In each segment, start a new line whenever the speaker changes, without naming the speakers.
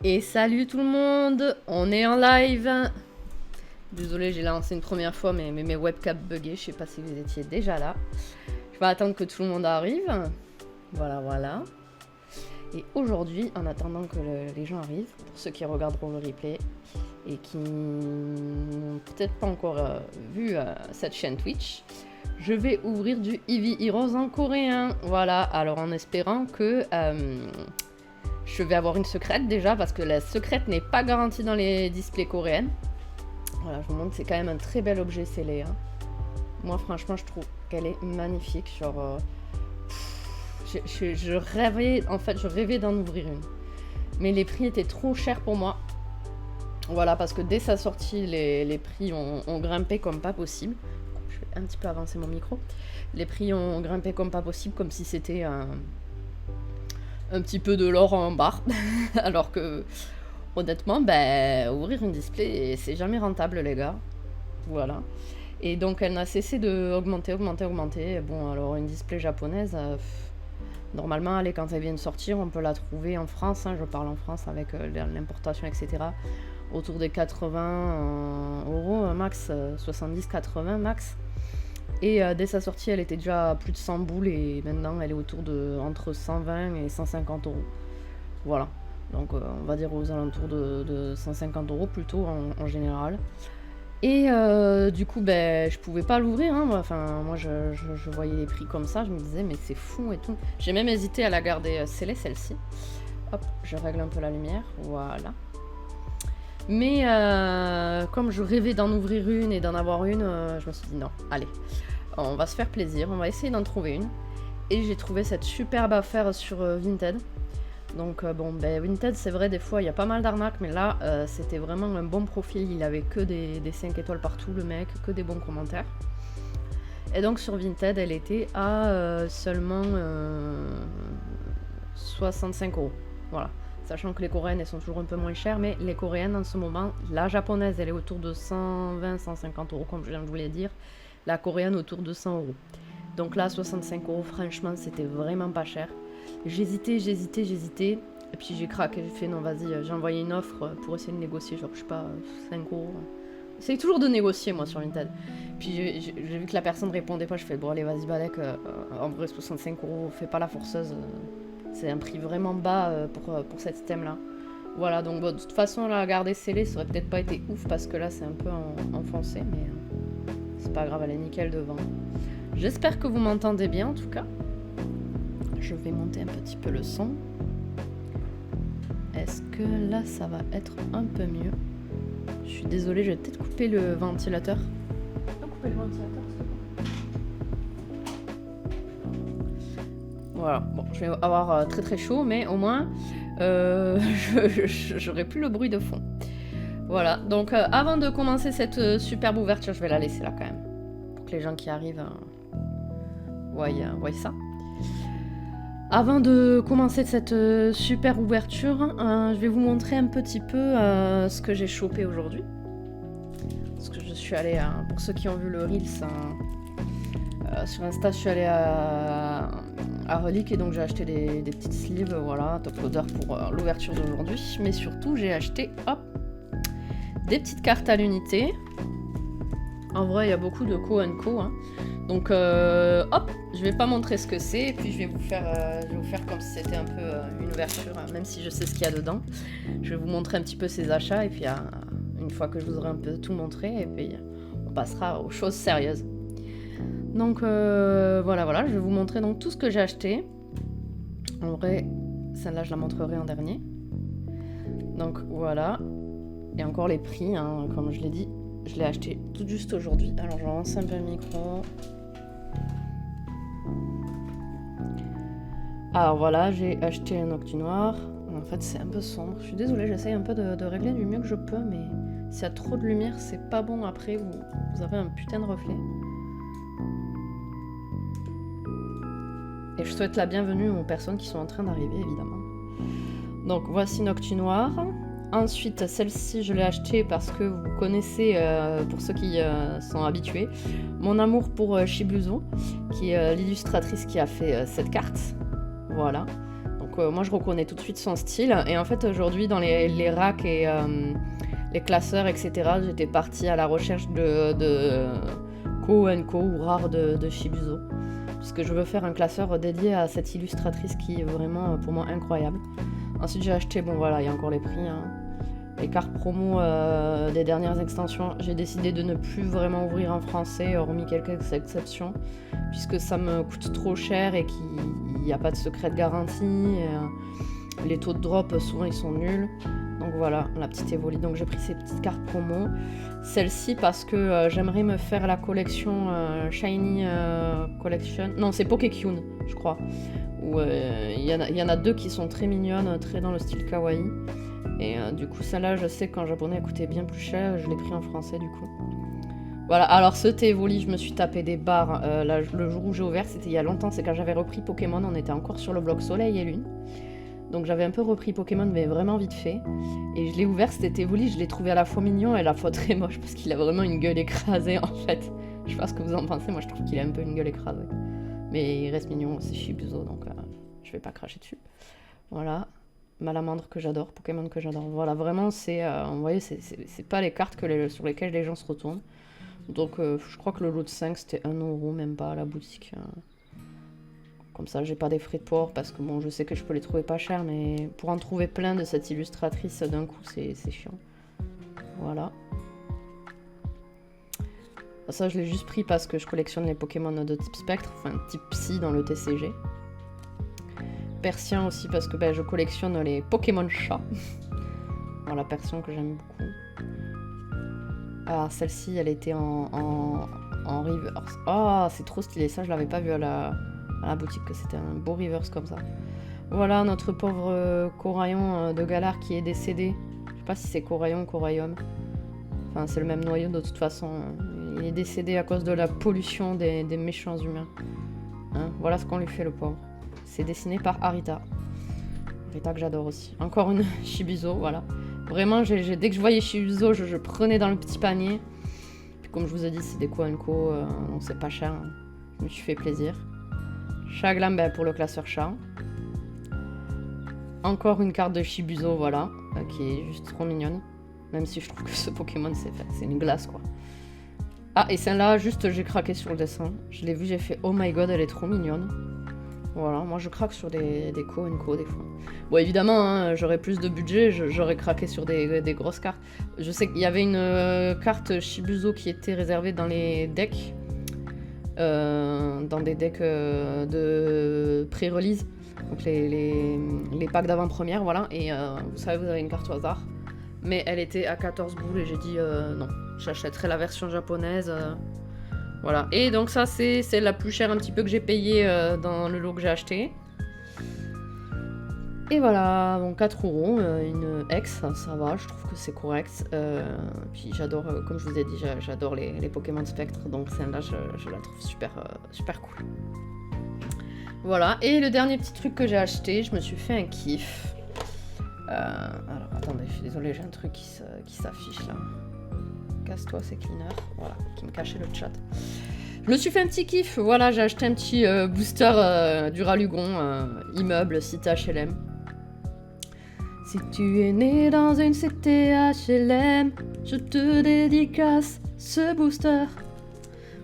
Et salut tout le monde, on est en live. Désolée, j'ai lancé une première fois, mais mes webcams buggaient, je sais pas si vous étiez déjà là. Je vais attendre que tout le monde arrive. Voilà, voilà. Et aujourd'hui, en attendant que les gens arrivent, pour ceux qui regarderont le replay et qui n'ont peut-être pas encore vu cette chaîne Twitch, je vais ouvrir du Eevee Heroes en coréen. Voilà, alors en espérant que je vais avoir une secrète déjà, parce que la secrète n'est pas garantie dans les displays coréennes. Voilà, je vous montre, c'est quand même un très bel objet scellé. Hein. Moi, franchement, je trouve qu'elle est magnifique. Genre, je rêvais, en fait, je rêvais d'en ouvrir une. Mais les prix étaient trop chers pour moi. Voilà, parce que dès sa sortie, les prix ont grimpé comme pas possible. Je vais un petit peu avancer mon micro. Les prix ont grimpé comme pas possible, comme si c'était un petit peu de l'or en barre. Alors que, honnêtement, ben, ouvrir une display, c'est jamais rentable, les gars. Voilà. Et donc, elle n'a cessé d'augmenter, augmenter. Bon, alors, une display japonaise, normalement, elle, quand elle vient de sortir, on peut la trouver en France. Hein, je parle en France avec l'importation, etc. Autour des 80 euros max, 70-80 max. Et dès sa sortie, elle était déjà à plus de 100 boules et maintenant elle est autour de entre 120 et 150 euros. Voilà. Donc on va dire aux alentours de 150 euros plutôt en général. Et du coup, ben, je pouvais pas l'ouvrir. Hein. Enfin, moi, je voyais les prix comme ça. Je me disais, mais c'est fou et tout. J'ai même hésité à la garder scellée, celle-ci. Hop, je règle un peu la lumière. Voilà. Mais comme je rêvais d'en ouvrir une et d'en avoir une, je me suis dit non, allez, on va se faire plaisir, on va essayer d'en trouver une. Et j'ai trouvé cette superbe affaire sur Vinted. Donc bon, ben Vinted, c'est vrai, des fois il y a pas mal d'arnaques, mais là c'était vraiment un bon profil. Il avait que des 5 étoiles partout, le mec, que des bons commentaires. Et donc sur Vinted, elle était à seulement 65 euros. Voilà. Sachant que les coréennes, elles sont toujours un peu moins chères, mais les coréennes, en ce moment, la japonaise, elle est autour de 120-150 euros, comme je viens de vous le dire. La coréenne, autour de 100 euros. Donc là, 65 euros, franchement, c'était vraiment pas cher. J'hésitais. Et puis j'ai craqué, j'ai fait non, vas-y, j'ai envoyé une offre pour essayer de négocier, genre, je sais pas, 5 euros. J'essaye toujours de négocier, moi, sur Vinted. Puis j'ai vu que la personne répondait pas, je fais, bon, allez, vas-y, Balek, en vrai, 65 euros, fais pas la forceuse. C'est un prix vraiment bas pour cet thème-là. Voilà, donc bon, de toute façon, la garder scellée, ça aurait peut-être pas été ouf parce que là, c'est un peu enfoncé, mais c'est pas grave, elle est nickel devant. J'espère que vous m'entendez bien, en tout cas. Je vais monter un petit peu le son. Est-ce que là, ça va être un peu mieux? Je suis désolée, je vais peut-être couper le ventilateur. Couper le ventilateur, voilà, bon, je vais avoir très très chaud, mais au moins, j'aurai plus le bruit de fond. Voilà, donc avant de commencer cette superbe ouverture, je vais la laisser là quand même, pour que les gens qui arrivent voient ça. Avant de commencer cette super ouverture, je vais vous montrer un petit peu ce que j'ai chopé aujourd'hui. Parce que je suis allée, pour ceux qui ont vu le Reels, sur Insta, je suis allée à Relique et donc j'ai acheté des petites sleeves, voilà, top loader pour l'ouverture d'aujourd'hui. Mais surtout, j'ai acheté, hop, des petites cartes à l'unité. En vrai, il y a beaucoup de co and co, hein. Donc, hop, je vais pas montrer ce que c'est, et puis je vais vous faire comme si c'était un peu une ouverture, hein, même si je sais ce qu'il y a dedans. Je vais vous montrer un petit peu ces achats, et puis une fois que je vous aurai un peu tout montré, et puis on passera aux choses sérieuses. Donc voilà, je vais vous montrer donc tout ce que j'ai acheté. En vrai, celle-là je la montrerai en dernier. Donc voilà, et encore les prix, hein, comme je l'ai dit, je l'ai acheté tout juste aujourd'hui. Alors je lance un peu le micro. Alors voilà, j'ai acheté un octu noir. En fait c'est un peu sombre, je suis désolée, j'essaye un peu de régler du mieux que je peux, mais s'il y a trop de lumière c'est pas bon après, vous avez un putain de reflet. Et je souhaite la bienvenue aux personnes qui sont en train d'arriver, évidemment. Donc voici Noctu Noir. Ensuite, celle-ci, je l'ai achetée parce que vous connaissez, pour ceux qui sont habitués, mon amour pour Shibuzo, qui est l'illustratrice qui a fait cette carte. Voilà. Donc Donc moi je reconnais tout de suite son style. Et en fait aujourd'hui dans les racks et les classeurs, etc., j'étais partie à la recherche de Co ou rares de Shibuzo. Puisque je veux faire un classeur dédié à cette illustratrice qui est vraiment pour moi incroyable. Ensuite j'ai acheté, bon voilà, il y a encore les prix, hein, les cartes promo des dernières extensions. J'ai décidé de ne plus vraiment ouvrir en français, hormis quelques exceptions, puisque ça me coûte trop cher et qu'il n'y a pas de secret de garantie. Les taux de drop, souvent, ils sont nuls. Donc voilà, la petite Evoli. Donc j'ai pris ces petites cartes promo. Celle-ci parce que j'aimerais me faire la collection Shiny Collection. Non, c'est Pokékyun, je crois. Où il y en a deux qui sont très mignonnes, très dans le style kawaii. Et du coup, celle-là, je sais qu'en japonais, elle coûtait bien plus cher. Je l'ai pris en français, du coup. Voilà, alors ce Evoli, je me suis tapé des barres. Le jour où j'ai ouvert, c'était il y a longtemps. C'est quand j'avais repris Pokémon. On était encore sur le bloc Soleil et Lune. Donc j'avais un peu repris Pokémon, mais vraiment vite fait. Et je l'ai ouvert, cet Evoli, je l'ai trouvé à la fois mignon et à la fois très moche, parce qu'il a vraiment une gueule écrasée, en fait. Je sais pas ce que vous en pensez, moi je trouve qu'il a un peu une gueule écrasée. Mais il reste mignon, c'est Shibuzo, donc je vais pas cracher dessus. Voilà, Malamandre que j'adore, Pokémon que j'adore. Voilà, vraiment, vous voyez, c'est pas les cartes sur lesquelles les gens se retournent. Donc je crois que le lot de 5, c'était 1€, même pas à la boutique. Comme ça, j'ai pas des frais de port parce que bon, je sais que je peux les trouver pas chers, mais pour en trouver plein de cette illustratrice d'un coup, c'est chiant. Voilà. Ça, je l'ai juste pris parce que je collectionne les Pokémon de type Spectre, enfin type Psy dans le TCG. Persien aussi parce que je collectionne les Pokémon chats. Voilà, Persien que j'aime beaucoup. Ah, celle-ci, elle était en reverse. Oh, c'est trop stylé, ça je l'avais pas vu à la boutique, que c'était un beau reverse comme ça. Voilà notre pauvre Coraillon de Galar qui est décédé. Je sais pas si c'est Coraillon ou Coraillum. Enfin, c'est le même noyau de toute façon. Il est décédé à cause de la pollution des méchants humains. Hein, voilà ce qu'on lui fait, le pauvre. C'est dessiné par Arita. Arita que j'adore aussi. Encore une Shibuzo, voilà. Vraiment, dès que je voyais Shibuzo, je prenais dans le petit panier. Puis comme je vous ai dit, c'est des Co & Co, donc c'est pas cher. Hein. Je me suis fait plaisir. Chaglam pour le classeur chat. Encore une carte de Shibuzo, voilà, qui est juste trop mignonne. Même si je trouve que ce Pokémon, c'est une glace, quoi. Ah, et celle-là, juste, j'ai craqué sur le dessin. Je l'ai vu, j'ai fait « Oh my god, elle est trop mignonne ». Voilà, moi je craque sur des Co & Co des fois. Bon, évidemment, hein, j'aurais plus de budget, j'aurais craqué sur des grosses cartes. Je sais qu'il y avait une carte Shibuzo qui était réservée dans les decks. Dans des decks de pré-release, donc les packs d'avant-première, voilà, et vous savez, vous avez une carte au hasard, mais elle était à 14 boules et j'ai dit non, j'achèterai la version japonaise, voilà, et donc ça c'est la plus chère un petit peu que j'ai payé dans le lot que j'ai acheté. Et voilà, bon 4€, une ex, ça va, je trouve que c'est correct. Puis j'adore, comme je vous ai dit, j'adore les Pokémon Spectre, donc celle-là, je la trouve super, super cool. Voilà, et le dernier petit truc que j'ai acheté, je me suis fait un kiff. Alors, attendez, je suis désolée, j'ai un truc qui s'affiche là. Casse-toi, c'est Cleaner, voilà, qui me cachait le chat. Je me suis fait un petit kiff, voilà, j'ai acheté un petit booster du Ralugon, immeuble, cité HLM. Si tu es né dans une cité HLM, je te dédicace ce booster.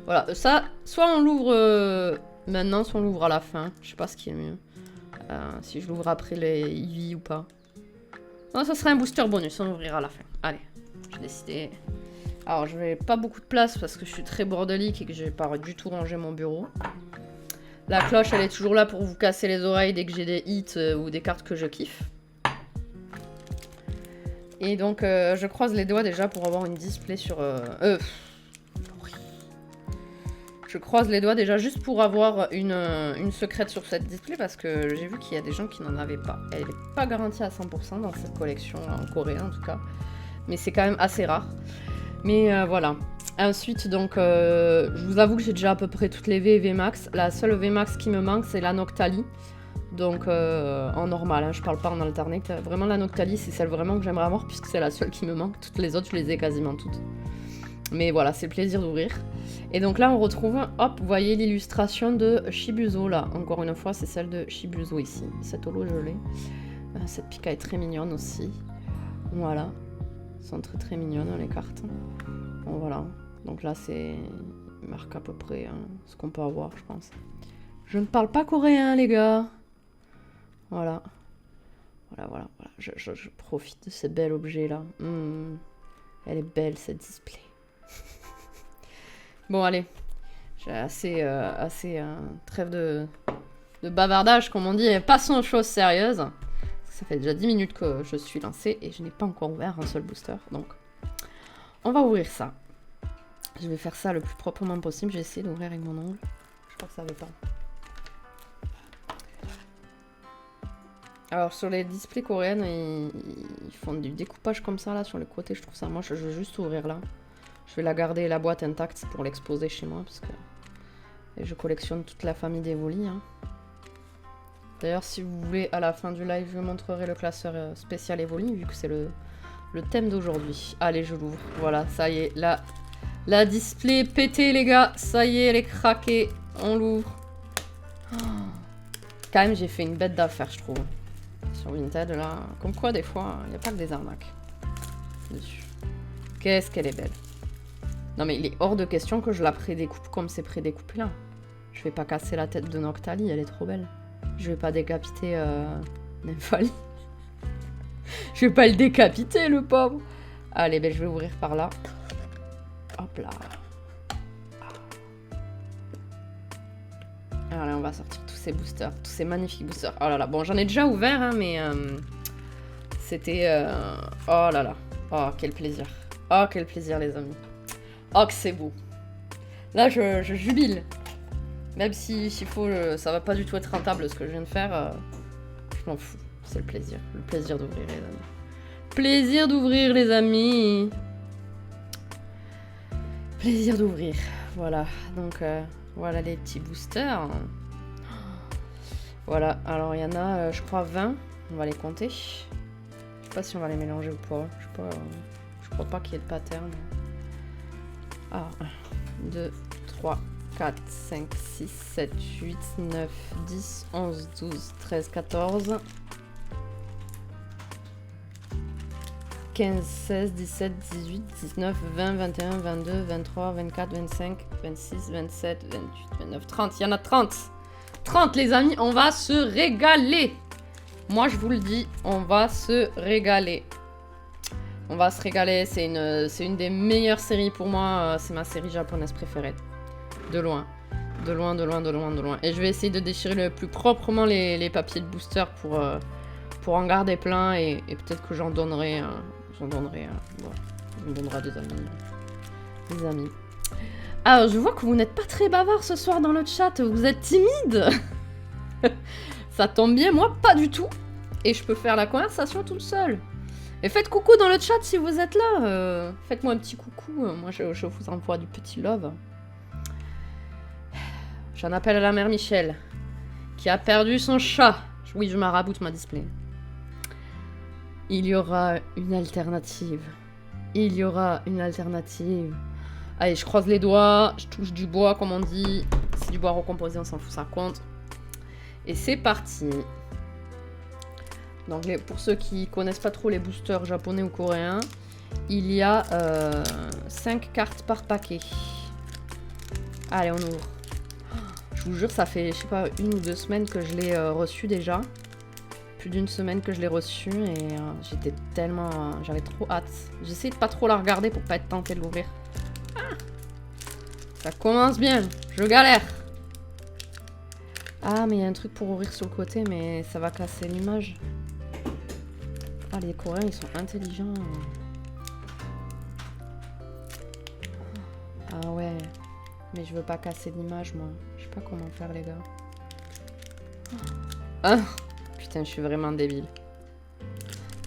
Voilà, ça, soit on l'ouvre maintenant, soit on l'ouvre à la fin. Je sais pas ce qui est mieux. Si je l'ouvre après les Eevee ou pas. Non, ça serait un booster bonus, on l'ouvrira à la fin. Allez, j'ai décidé. Alors, je vais pas beaucoup de place parce que je suis très bordelique et que j'ai pas du tout rangé mon bureau. La cloche, elle est toujours là pour vous casser les oreilles dès que j'ai des hits ou des cartes que je kiffe. Et donc, je croise les doigts déjà pour avoir une display sur... Je croise les doigts déjà juste pour avoir une secrète sur cette display parce que j'ai vu qu'il y a des gens qui n'en avaient pas. Elle n'est pas garantie à 100% dans cette collection, en coréen en tout cas. Mais c'est quand même assez rare. Mais voilà. Ensuite, donc, je vous avoue que j'ai déjà à peu près toutes les V et VMAX. La seule VMAX qui me manque, c'est la Noctali. Donc en normal, hein, je parle pas en alternate. Vraiment la Noctali, c'est celle vraiment que j'aimerais avoir puisque c'est la seule qui me manque. Toutes les autres, je les ai quasiment toutes. Mais voilà, c'est le plaisir d'ouvrir. Et donc là, on retrouve, hop, vous voyez l'illustration de Shibuzo, là. Encore une fois, c'est celle de Shibuzo ici. Cette holo, je l'ai. Cette Pika est très mignonne aussi. Voilà. Elles sont très très mignonnes, les cartes. Bon, voilà. Donc là, c'est... Il marque à peu près ce qu'on peut avoir, je pense. Je ne parle pas coréen, les gars. Voilà. Voilà. Je profite de ce bel objet-là. Elle est belle, cette display. Bon, allez. J'ai assez trêve de bavardage, comme on dit. Et passons aux choses sérieuses. Ça fait déjà 10 minutes que je suis lancée et je n'ai pas encore ouvert un seul booster. Donc, on va ouvrir ça. Je vais faire ça le plus proprement possible. J'ai essayé d'ouvrir avec mon ongle. Je crois que ça ne va pas. Alors, sur les displays coréennes, ils font du découpage comme ça, là, sur le côté. Je trouve ça moche. Je vais juste ouvrir là. Je vais la garder, la boîte intacte, pour l'exposer chez moi. Parce que et je collectionne toute la famille d'Evoli. Hein. D'ailleurs, si vous voulez, à la fin du live, je vous montrerai le classeur spécial Evoli, vu que c'est le thème d'aujourd'hui. Allez, je l'ouvre. Voilà, ça y est. La display est pétée, les gars. Ça y est, elle est craquée. On l'ouvre. Oh. Quand même, j'ai fait une bête d'affaires, je trouve. Sur Vinted, là. Comme quoi, des fois, il n'y a pas que des arnaques. Dessus. Qu'est-ce qu'elle est belle. Non, mais il est hors de question que je la prédécoupe comme c'est prédécoupé, là. Je vais pas casser la tête de Noctali, elle est trop belle. Je vais pas décapiter Nymphali. Je vais pas le décapiter, le pauvre. Allez, ben, je vais ouvrir par là. Hop là. Allez, on va sortir tous ces boosters, tous ces magnifiques boosters. Oh là là, bon, j'en ai déjà ouvert, hein, mais c'était... Oh là là. Oh, quel plaisir. Oh, quel plaisir, les amis. Oh, que c'est beau. Là, je jubile. Même s'il faut, ça va pas du tout être rentable ce que je viens de faire. Je m'en fous. C'est le plaisir. Le plaisir d'ouvrir, les amis. Plaisir d'ouvrir, les amis. Plaisir d'ouvrir. Voilà. Donc, voilà les petits boosters. Voilà. Alors, il y en a, je crois, 20. On va les compter. Je sais pas si on va les mélanger ou pas. Je crois pas qu'il y ait de pattern. Ah, 1, 2, 3, 4, 5, 6, 7, 8, 9, 10, 11, 12, 13, 14, 15, 16, 17, 18, 19, 20, 21, 22, 23, 24, 25, 26, 27, 28, 29, 30. Il y en a 30. 30, les amis, on va se régaler. Moi, je vous le dis, on va se régaler. On va se régaler, c'est une des meilleures séries pour moi, c'est ma série japonaise préférée. De loin. De loin. Et je vais essayer de déchirer le plus proprement les papiers de booster pour en garder plein et peut-être que j'en donnerai. Voilà. Je me donnerai des amis. Des amis. Alors, je vois que vous n'êtes pas très bavard ce soir dans le chat, vous êtes timide. Ça tombe bien, moi pas du tout. Et je peux faire la conversation toute seule. Et faites coucou dans le chat si vous êtes là. Faites-moi un petit coucou. Moi, je vous envoie du petit love. J'en appelle à la mère Michel, qui a perdu son chat. Oui, je m'araboute ma display. Il y aura une alternative. Il y aura une alternative. Allez, je croise les doigts. Je touche du bois, comme on dit. C'est du bois recomposé, on s'en fout, ça compte. Et c'est parti. Donc pour ceux qui connaissent pas trop les boosters japonais ou coréens, il y a 5 cartes par paquet. Allez, on ouvre. Je vous jure, ça fait, je sais pas, 1 ou 2 semaines que je l'ai reçu déjà. Plus d'1 semaine que je l'ai reçu et j'étais tellement... j'avais trop hâte. J'essaie de pas trop la regarder pour pas être tentée de l'ouvrir. Ah, ça commence bien. Je galère. Ah, mais il y a un truc pour ouvrir sur le côté, mais ça va casser l'image. Ah, les Coréens, ils sont intelligents. Ah ouais. Mais je veux pas casser l'image, moi. Je sais pas comment faire, les gars. Ah, putain, je suis vraiment débile.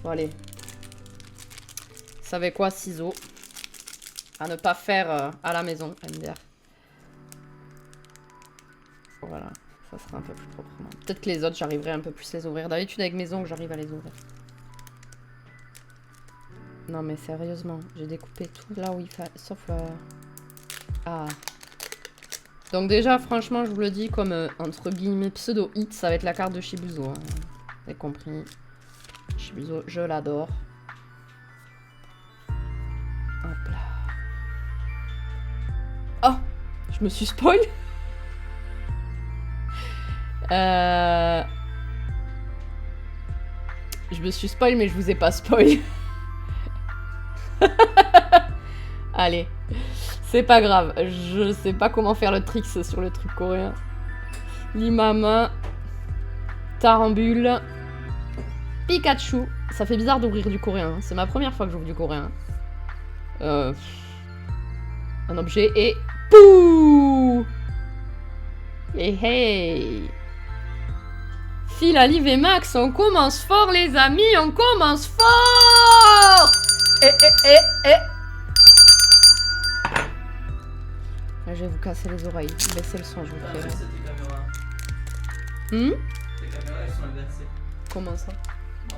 Bon, allez. Vous savez quoi, ciseaux? À ne pas faire à la maison, MDR. Voilà. Ça sera un peu plus proprement. Peut-être que les autres, j'arriverai un peu plus à les ouvrir. D'habitude, avec mes ongles, j'arrive à les ouvrir. Non mais sérieusement, j'ai découpé tout là où il fallait, sauf... Ah. Donc déjà, franchement, je vous le dis, comme entre guillemets pseudo-hit, ça va être la carte de Shibuzo. Hein. Vous avez compris. Shibuzo, je l'adore. Hop là. Oh, je me suis spoil. Je me suis spoil, mais je vous ai pas spoil. Allez, c'est pas grave. Je sais pas comment faire le trick sur le truc coréen. Limama, Tarambule, Pikachu. Ça fait bizarre d'ouvrir du coréen. C'est ma première fois que j'ouvre du coréen. Un objet et... Pouh! Et hey! Philalie VMAX, on commence fort les amis, on commence fort! Là, je vais vous casser les oreilles, baissez le son, je vous prie.
Tes caméras.
Hmm?
Tes caméras, elles sont inversées.
Comment ça?
Non.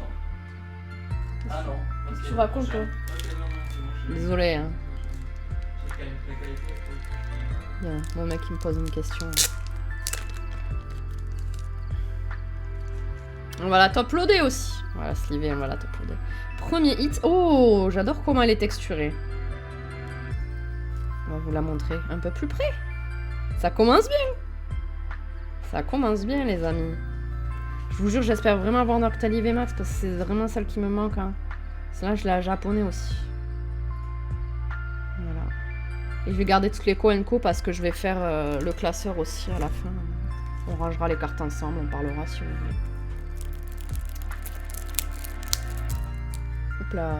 Ah non. Okay.
Tu racontes toi?
Ok, non, c'est bon.
Désolé, hein.
La qualité,
Bien, mon mec il me pose une question. On va la top-loader aussi. On va la sliver, on va la top-loader. Premier hit. Oh, j'adore comment elle est texturée. On va vous la montrer un peu plus près. Ça commence bien. Ça commence bien, les amis. Je vous jure, j'espère vraiment avoir Noctali VMAX parce que c'est vraiment celle qui me manque. Hein. Celle-là, je l'ai à japonais aussi. Voilà. Et je vais garder toutes les co parce que je vais faire le classeur aussi à la fin. On rangera les cartes ensemble, on parlera si vous voulez. Hop là.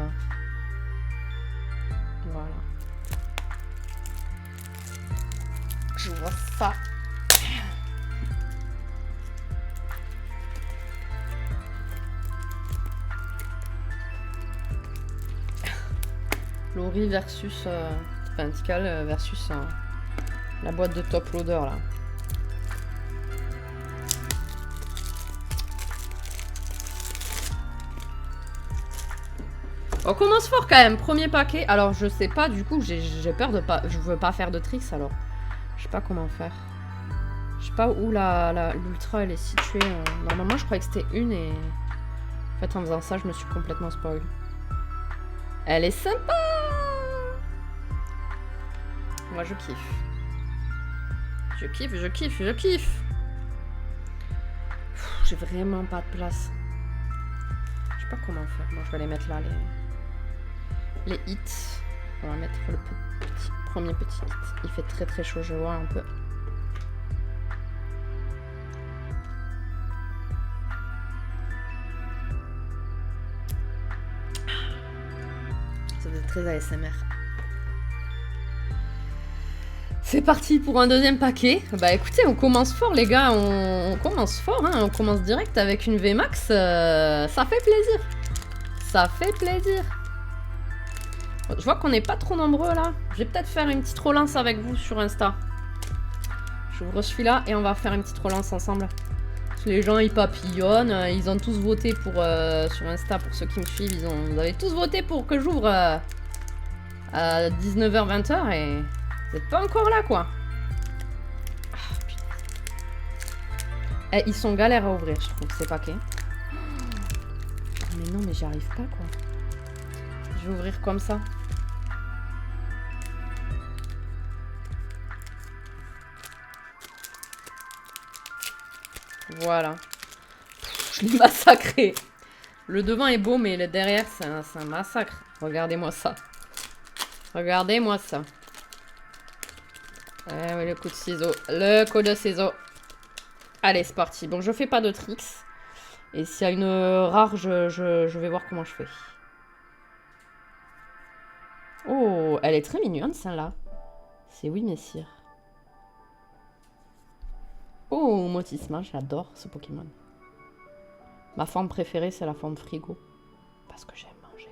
Voilà. Je vois ça. Lori versus... enfin, Tikal versus la boîte de top loader là. On commence fort quand même, premier paquet. Alors je sais pas, du coup j'ai peur de pas... Je veux pas faire de tricks alors. Je sais pas comment faire. Je sais pas où l'ultra elle est située. Normalement je croyais que c'était une et... En fait en faisant ça je me suis complètement spoil. Elle est sympa. Moi je kiffe. Je kiffe, je kiffe, je kiffe. J'ai vraiment pas de place. Je sais pas comment faire. Moi je vais les mettre là les hits. On va mettre le premier petit hit. Il fait très très chaud, je vois un peu. Ça faisait très ASMR. C'est parti pour un deuxième paquet. Bah écoutez, on commence fort les gars, on commence fort, hein. On commence direct avec une VMAX. Ça fait plaisir. Ça fait plaisir. Je vois qu'on n'est pas trop nombreux là. Je vais peut-être faire une petite relance avec vous sur Insta. J'ouvre celui-là et on va faire une petite relance ensemble. Parce que les gens ils papillonnent, ils ont tous voté pour sur Insta, pour ceux qui me suivent, vous avez tous voté pour que j'ouvre à 19h-20h et vous n'êtes pas encore là quoi. Ah, putain. Eh, ils sont galères à ouvrir je trouve ces paquets. Mais non mais j'y arrive pas quoi. Je vais ouvrir comme ça. Voilà. Je l'ai massacré. Le devant est beau, mais le derrière, c'est un massacre. Regardez-moi ça. Regardez-moi ça. Eh oui, le coup de ciseau. Le coup de ciseau. Allez, c'est parti. Bon, je fais pas de tricks. Et s'il y a une rare, je vais voir comment je fais. Oh, elle est très mignonne, celle-là. C'est oui, messire. Oh, Motisma, j'adore ce Pokémon. Ma forme préférée, c'est la forme frigo. Parce que j'aime manger.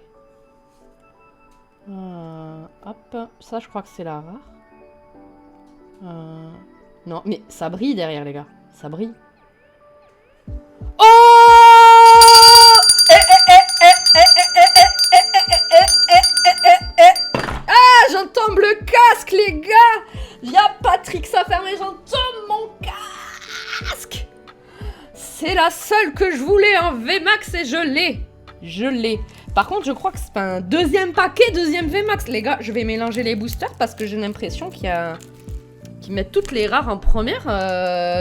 Hop, ça, je crois que c'est la rare. Non, mais ça brille derrière, les gars. Ça brille. Oh! Ah, j'en tombe le casque, les gars. Y'a Patrick, ça ferme, j'en tombe mon casque. C'est la seule que je voulais en VMAX et je l'ai. Je l'ai. Par contre, je crois que c'est un deuxième paquet, deuxième VMAX. Les gars, je vais mélanger les boosters parce que j'ai l'impression qu'il y a... qu'ils mettent toutes les rares en première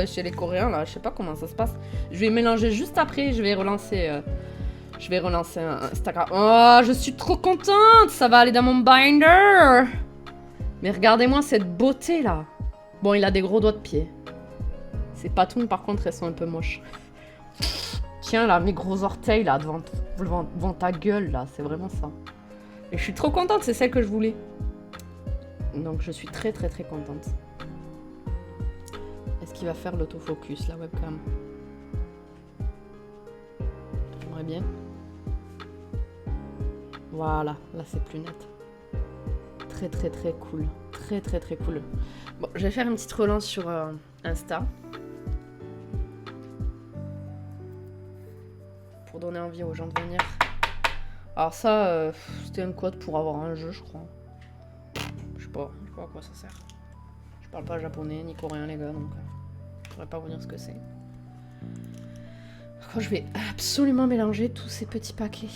chez les Coréens, là. Je sais pas comment ça se passe. Je vais mélanger juste après. Je vais relancer un Instagram. Oh, je suis trop contente. Ça va aller dans mon binder. Mais regardez-moi cette beauté, là. Bon, il a des gros doigts de pied. Ces patounes, par contre, elles sont un peu moches. Tiens, là, mes gros orteils, là, devant ta gueule, là. C'est vraiment ça. Et je suis trop contente. C'est celle que je voulais. Donc, je suis très, très, très contente. Est-ce qu'il va faire l'autofocus, la webcam? J'aimerais bien. Voilà, là c'est plus net. Très très très cool. Très très très cool. Bon, je vais faire une petite relance sur Insta. Pour donner envie aux gens de venir. Alors ça, c'était un code pour avoir un jeu, je crois. Je sais pas à quoi ça sert. Je parle pas japonais ni coréen, les gars, donc je pourrais pas vous dire ce que c'est. Je vais absolument mélanger tous ces petits paquets.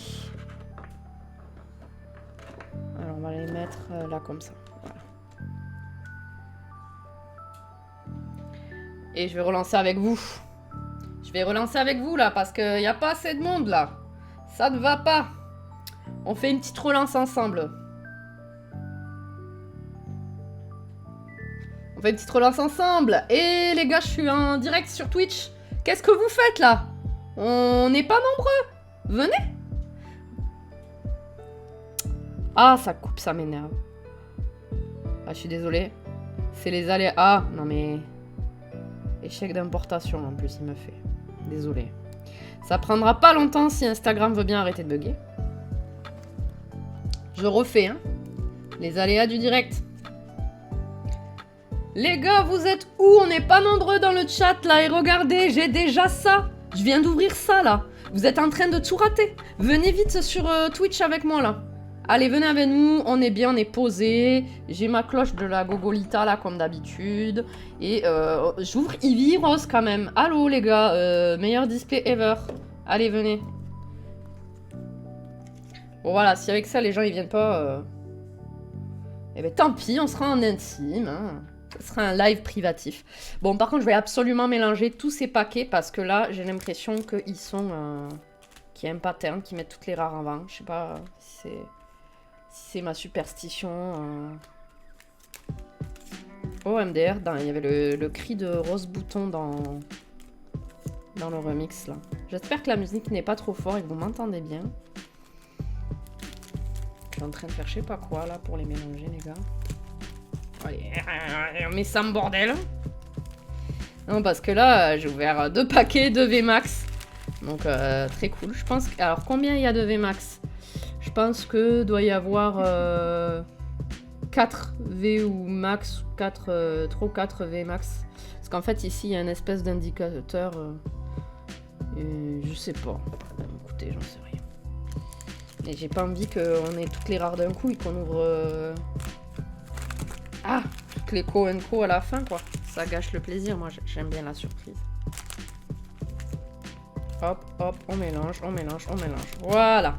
Alors on va les mettre là comme ça. Voilà. Et je vais relancer avec vous. Je vais relancer avec vous là parce qu'il n'y a pas assez de monde là. Ça ne va pas. On fait une petite relance ensemble. On fait une petite relance ensemble. Et les gars, je suis en direct sur Twitch. Qu'est-ce que vous faites là? On n'est pas nombreux. Venez. Ah, ça coupe, ça m'énerve. Ah, je suis désolée. C'est les aléas. Ah, non mais... Échec d'importation en plus, il me fait. Désolée. Ça prendra pas longtemps si Instagram veut bien arrêter de bugger. Je refais, hein. Les aléas du direct. Les gars, vous êtes où? On n'est pas nombreux dans le chat là. Et regardez, j'ai déjà ça. Je viens d'ouvrir ça là. Vous êtes en train de tout rater. Venez vite sur Twitch avec moi là. Allez, venez avec nous. On est bien, on est posé. J'ai ma cloche de la Gogolita là comme d'habitude. Et j'ouvre Eevee Rose quand même. Allô les gars. Meilleur display ever. Allez, venez. Bon voilà, si avec ça les gens ils viennent pas... Eh ben tant pis, on sera en intime. Hein. Ce sera un live privatif. Bon, par contre, je vais absolument mélanger tous ces paquets parce que là, j'ai l'impression qu'ils sont... qu'il y a un pattern, qui mettent toutes les rares avant. Je sais pas si c'est ma superstition. Oh, MDR, il y avait le cri de Rose Bouton dans le remix, là. J'espère que la musique n'est pas trop forte et que vous m'entendez bien. Je suis en train de faire je sais pas quoi, là, pour les mélanger, les gars. Allez, on met ça en bordel. Non, parce que là, j'ai ouvert 2 paquets de VMAX. Donc, très cool. Je pense... Alors, combien il y a de VMAX? Je pense que doit y avoir 4 V ou max, 4, 3 ou 4 V max. Parce qu'en fait, ici, il y a une espèce d'indicateur. Je sais pas. Écoutez, j'en sais rien. Et j'ai pas envie qu'on ait toutes les rares d'un coup et qu'on ouvre... Ah, toutes les co and co à la fin, quoi. Ça gâche le plaisir, moi j'aime bien la surprise. Hop, hop, on mélange, on mélange, on mélange. Voilà.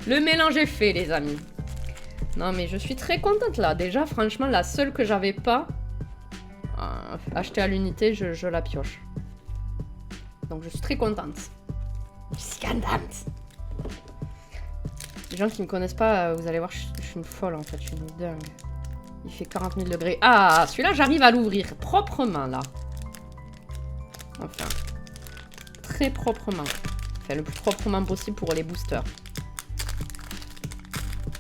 Le mélange est fait, les amis. Non, mais je suis très contente, là. Déjà, franchement, la seule que j'avais pas achetée à l'unité, je la pioche. Donc, je suis très contente. Je suis contente. Les gens qui me connaissent pas, vous allez voir, je suis une folle, en fait. Je suis une dingue. Il fait 40 000 degrés. Ah, celui-là, j'arrive à l'ouvrir proprement, là. Enfin, très proprement. Enfin, le plus proprement possible pour les boosters.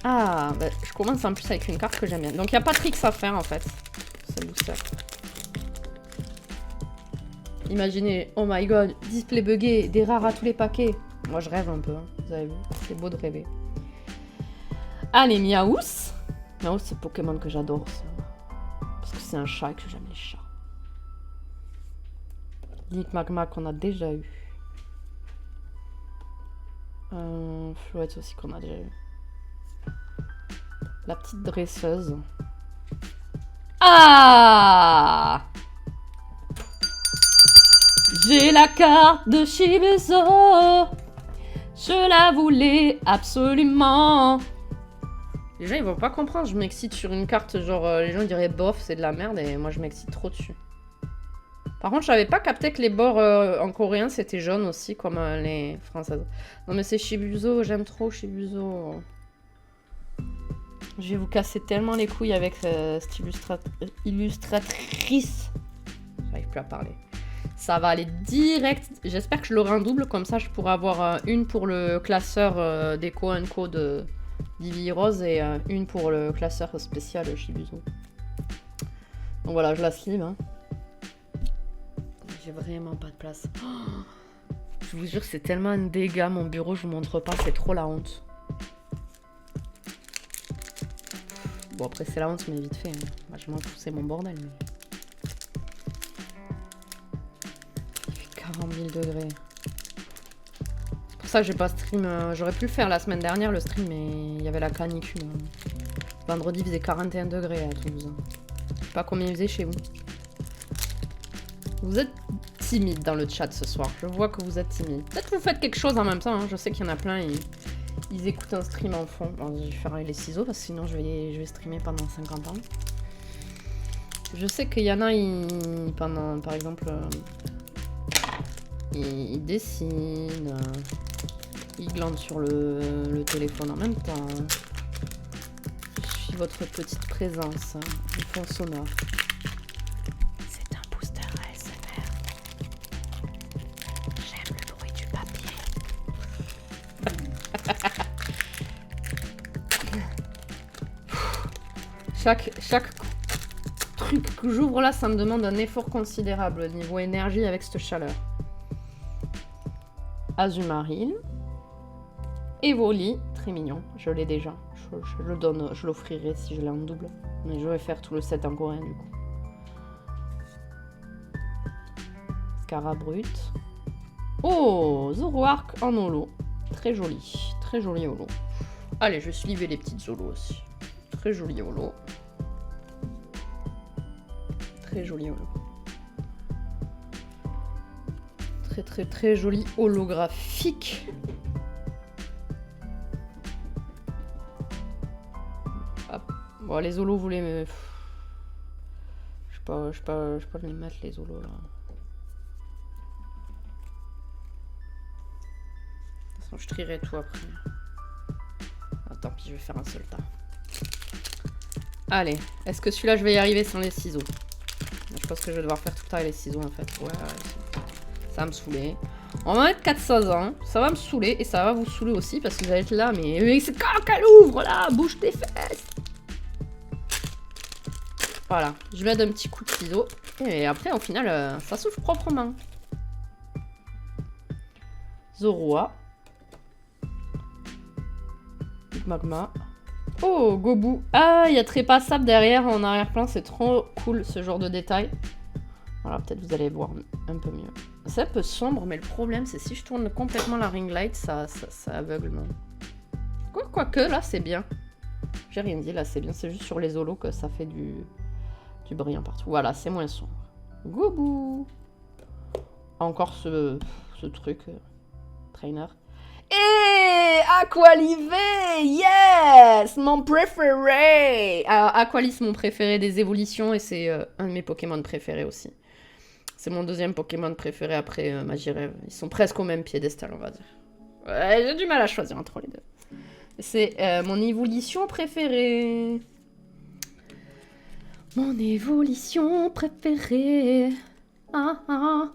Ah, bah, je commence en plus avec une carte que j'aime bien. Donc, il n'y a pas de tricks à faire, en fait. Ce booster. Imaginez, oh my god, display buggé, des rares à tous les paquets. Moi, je rêve un peu, hein. Vous avez vu, c'est beau de rêver. Allez, Miaous. Miaous, c'est Pokémon que j'adore, ça. Parce que c'est un chat et que j'aime les chats. Link Magma qu'on a déjà eu. Flouette aussi qu'on a déjà eu. La petite dresseuse. Ah! J'ai la carte de Shibuzo. Je la voulais absolument. Les gens ils vont pas comprendre, je m'excite sur une carte, genre les gens diraient bof, c'est de la merde et moi je m'excite trop dessus. Par contre, j'avais pas capté que les bords en coréen c'était jaune aussi, comme les françaises. Non mais c'est Shibuzo, j'aime trop Shibuzo. Je vais vous casser tellement les couilles avec cette illustratrice. J'arrive plus à parler. Ça va aller direct. J'espère que je l'aurai en double, comme ça je pourrai avoir une pour le classeur déco co de d'Ivy Rose et une pour le classeur spécial Shibuzo. Donc voilà, je la sleeve. Hein. J'ai vraiment pas de place. Oh, je vous jure, c'est tellement un dégât mon bureau, je vous montre pas, c'est trop la honte. Bon après c'est la honte mais vite fait. Hein. Moi, je m'en fous, c'est mon bordel. Mais... il fait 40 000 degrés. C'est pour ça que j'ai pas stream. J'aurais pu le faire la semaine dernière le stream mais il y avait la canicule. Vendredi il faisait 41 degrés à Toulouse. Je sais pas combien il faisait chez vous. Vous êtes timide dans le chat ce soir. Je vois que vous êtes timide. Peut-être que vous faites quelque chose en même temps. Hein. Je sais qu'il y en a plein. Ils écoutent un stream en fond. Bon, je vais faire les ciseaux parce que sinon je vais streamer pendant 50 ans. Je sais qu'il y en a, pendant, par exemple, ils dessinent, ils glandent sur le téléphone en même temps. Je suis votre petite présence, le fond sonore. C'est un booster ASMR. J'aime le bruit du papier. Chaque truc que j'ouvre là, ça me demande un effort considérable niveau énergie avec cette chaleur. Azumarine. Evoli, très mignon, je l'ai déjà. Je le donne, je l'offrirai si je l'ai en double. Mais je vais faire tout le set en coréen du coup. Scarabrut. Oh, Zoroark en holo. Très joli holo. Allez, je suivais les petites holos aussi. Très joli holo. Très joli holo. Très joli holographique. Hop. Bon, les holos, vous les... Je sais pas les mettre, les holos, là. De toute façon, je trierai tout après. Ah, tant pis, je vais faire un seul tas. Allez, est-ce que celui-là, je vais y arriver sans les ciseaux? Je pense que je vais devoir faire tout le temps avec les ciseaux, en fait. Ouais, ça va me saouler. On va mettre 400 ans. Ça va me saouler et ça va vous saouler aussi parce que vous allez être là. Mais c'est quand qu'elle ouvre, là? Bouge tes fesses. Voilà, je mets un petit coup de ciseau. Et après, au final, ça s'ouvre proprement. Zoroa. Magma. Oh, Gobu. Ah, il y a Trépassable derrière en arrière-plan. C'est trop cool, ce genre de détail. Voilà, peut-être vous allez voir un peu mieux. C'est un peu sombre, mais le problème, c'est si je tourne complètement la ring light, ça aveugle. Quoique, là, c'est bien. J'ai rien dit, là, c'est bien. C'est juste sur les holos que ça fait du brillant partout. Voilà, c'est moins sombre. Gobu. Encore ce truc. Trainer. Et Aqualive, yes, mon préféré. Aqualis, mon préféré des évolutions, et c'est un de mes Pokémon préférés aussi. C'est mon deuxième Pokémon préféré après Magirev. Ils sont presque au même piédestal, on va dire. Ouais, j'ai du mal à choisir entre les deux. C'est mon évolution préférée. Mon évolution préférée. Ah ah.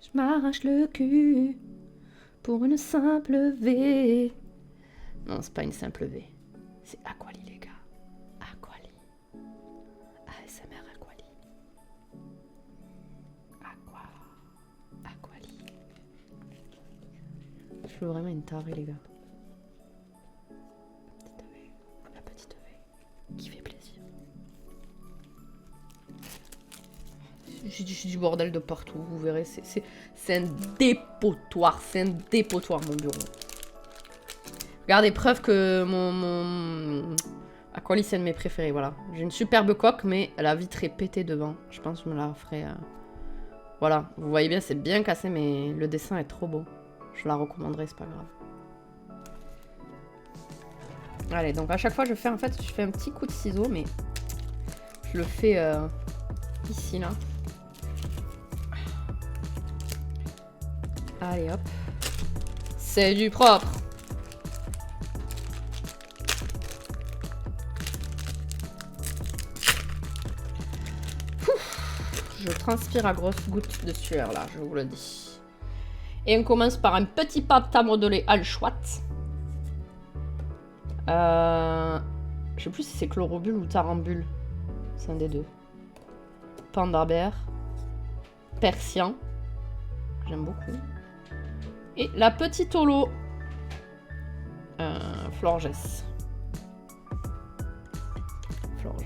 Je m'arrache le cul. Pour une simple V. Non, c'est pas une simple V. C'est Aquali, les gars. Aquali. ASMR Aquali. Aquali. Je suis vraiment une tarée, les gars. La petite V. Qui fait plaisir. J'ai du bordel de partout, vous verrez. C'est un dépotoir. C'est un dépotoir, mon bureau. Regardez, preuve que Aquali, c'est un de mes préférés, voilà. J'ai une superbe coque, mais la vitre est pétée devant. Je pense que je me la ferai... Voilà, vous voyez bien, c'est bien cassé, mais le dessin est trop beau. Je la recommanderais, c'est pas grave. Allez, donc à chaque fois, je fais un petit coup de ciseau, mais je le fais ici, là. Allez, hop. C'est du propre. Je transpire à grosses gouttes de sueur, là, je vous le dis. Et on commence par un petit pâte modelé à l'chouat. Je sais plus si c'est chlorobule ou tarambule. C'est un des deux. Pandabère. Persian. J'aime beaucoup. Et la petite holo. Florges. Florges.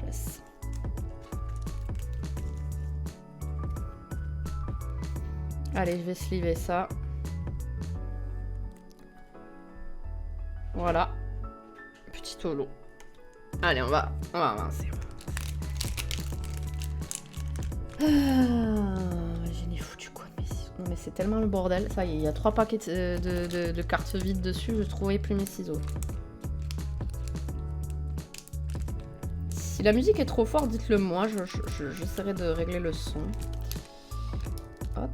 Allez, je vais sliver ça. Voilà. Petit holo. Allez, on va avancer. J'ai ni foutu quoi, mais non mais c'est tellement le bordel. Ça y est, il y a 3 paquets de cartes vides dessus. Je trouvais plus mes ciseaux. Si la musique est trop forte, dites-le moi. J'essaierai de régler le son. Hop.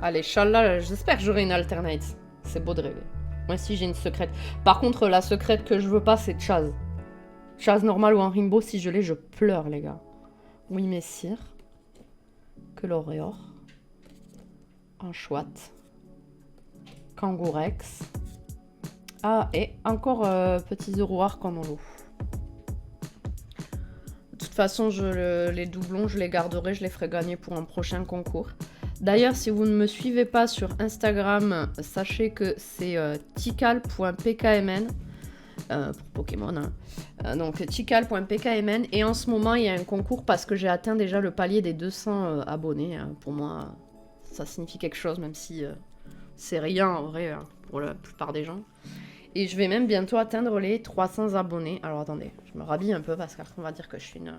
Allez, Inch'Allah, j'espère que j'aurai une alternate. C'est beau de rêver. Moi aussi, j'ai une secrète. Par contre, la secrète que je veux pas, c'est Chaz. Chaz normal ou en Rimbaud, si je l'ai, je pleure, les gars. Oui, messire. Que l'auréor. Un chouette. Kangourex. Ah, et encore petits zéroirs comme en l'eau. De toute façon, les doublons, je les garderai, je les ferai gagner pour un prochain concours. D'ailleurs, si vous ne me suivez pas sur Instagram, sachez que c'est tikal.pkmn pour Pokémon. Hein. Donc tikal.pkmn. Et en ce moment, il y a un concours parce que j'ai atteint déjà le palier des 200 abonnés. Pour moi, ça signifie quelque chose, même si c'est rien en vrai pour la plupart des gens. Et je vais même bientôt atteindre les 300 abonnés. Alors attendez, je me rhabille un peu parce qu'après on va dire que je suis une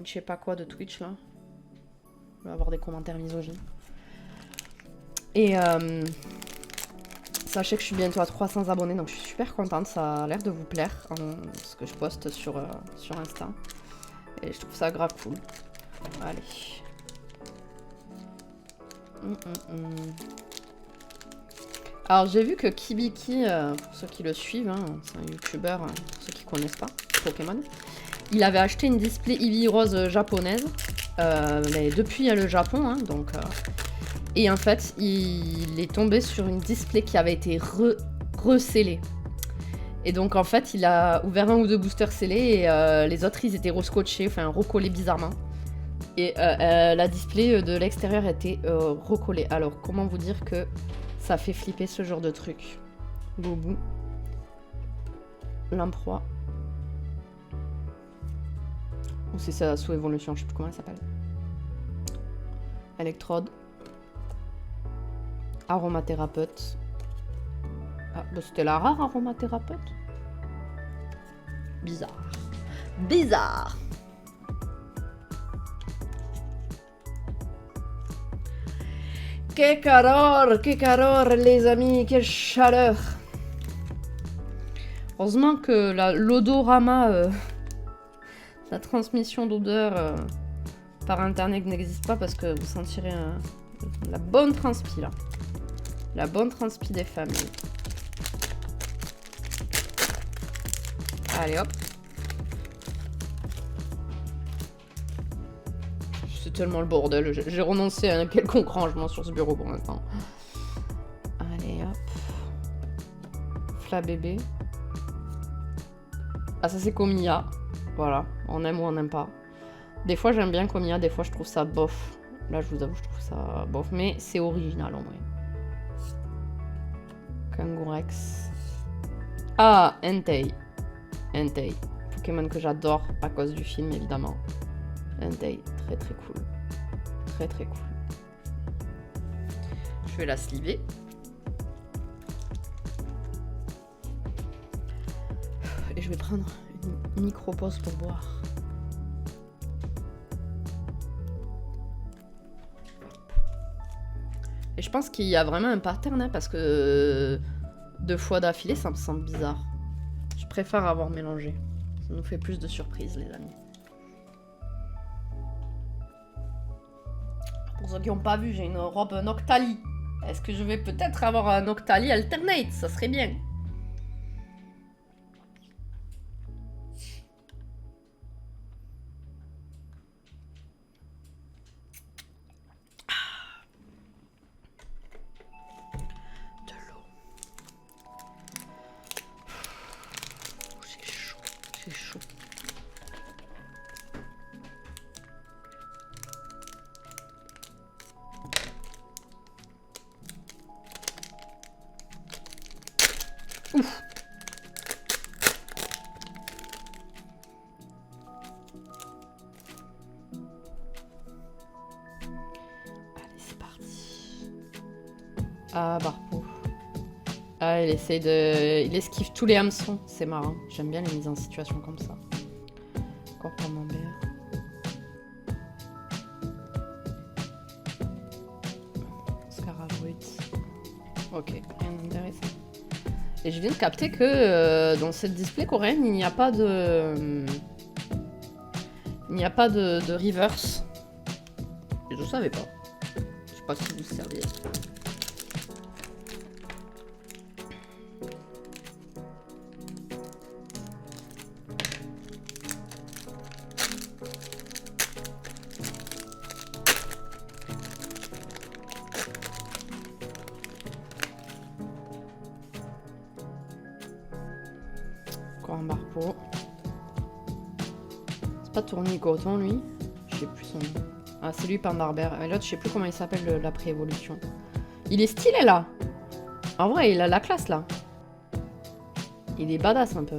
je sais pas quoi de Twitch là. On va avoir des commentaires misogynes. Et sachez que je suis bientôt à 300 abonnés, donc je suis super contente. Ça a l'air de vous plaire, ce que je poste sur Insta. Et je trouve ça grave cool. Allez. Alors j'ai vu que Kibiki, pour ceux qui le suivent, hein, c'est un youtubeur, pour ceux qui connaissent pas Pokémon, il avait acheté une display Eevee Rose japonaise. Mais depuis le Japon, hein, donc et en fait il est tombé sur une display qui avait été recellée. Et donc en fait il a ouvert 1 ou 2 boosters scellés et les autres ils étaient rescotchés, enfin recollés bizarrement. Et la display de l'extérieur était recollée. Alors comment vous dire que ça fait flipper ce genre de truc. Boubou. Lamproie. Ou c'est ça sous évolution, je sais plus comment elle s'appelle. Électrode. Aromathérapeute. Ah, bah c'était la rare aromathérapeute. Bizarre. Bizarre. Que calor, les amis, quelle chaleur. Heureusement que l'odorama... La transmission d'odeur par internet n'existe pas parce que vous sentirez la bonne transpi là. La bonne transpi des familles. Allez hop. C'est tellement le bordel. J'ai renoncé à un quelconque rangement sur ce bureau pour l'instant. Allez hop. Fla bébé. Ah ça c'est Komiya. Voilà, on aime ou on n'aime pas. Des fois j'aime bien Komiya, des fois je trouve ça bof. Là je vous avoue je trouve ça bof, mais c'est original en vrai. Kangourex. Ah, Entei. Entei. Pokémon que j'adore à cause du film évidemment. Un day, très très cool. Très très cool. Je vais la sliver. Et je vais prendre une micro-pause pour boire. Et je pense qu'il y a vraiment un pattern, hein, parce que 2 fois d'affilée, ça me semble bizarre. Je préfère avoir mélangé. Ça nous fait plus de surprises, les amis. Pour ceux qui n'ont pas vu, j'ai une robe Noctali. Est-ce que je vais peut-être avoir un Noctali alternate? Ça serait bien. C'est chaud. Ouf. Allez, c'est parti. Ah, Barpo. Ah, il essaye de... Il esquive tous les hameçons. C'est marrant. J'aime bien les mises en situation comme ça. Encore pour Mambert. Scarabouit. Ok, rien d'intéressant. Et je viens de capter que dans cette display coréenne, il n'y a pas de... Il n'y a pas de reverse. Et je savais pas. Je sais pas si vous saviez. Encore un Barpo. C'est pas Tourny Coton, lui. Je sais plus son nom. Ah, c'est lui, Pandarbert. Et l'autre, je sais plus comment il s'appelle, la pré-évolution. Il est stylé, là. En vrai, il a la classe, là. Il est badass, un peu.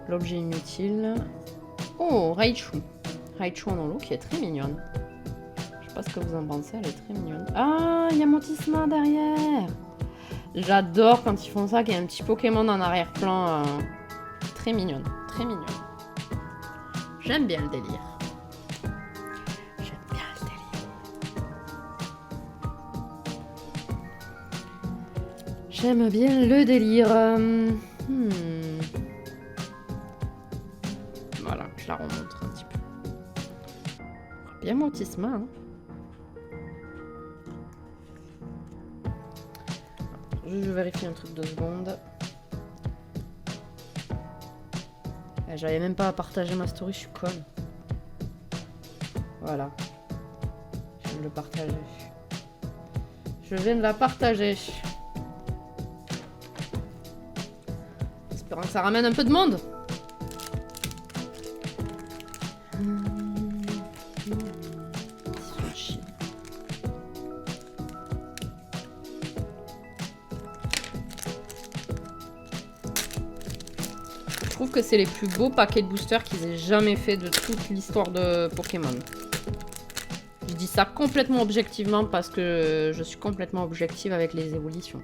L'objet inutile. Oh, Raichu. Raichu en holo, qui est très mignonne. Je sais pas ce que vous en pensez, elle est très mignonne. Ah, il y a Motisma derrière. J'adore quand ils font ça, qu'il y a un petit Pokémon en arrière-plan. Très mignonne, très mignonne. J'aime bien le délire. J'aime bien le délire. J'aime bien le délire. Voilà, je la remontre un petit peu. Bien Motisma, hein. Je vérifie un truc 2 secondes. J'avais même pas à partager ma story, je suis conne. Voilà. Je viens de le partager. Je viens de la partager. Espérant que ça ramène un peu de monde. Je trouve que c'est les plus beaux paquets de boosters qu'ils aient jamais fait de toute l'histoire de Pokémon. Je dis ça complètement objectivement parce que je suis complètement objective avec les évolutions.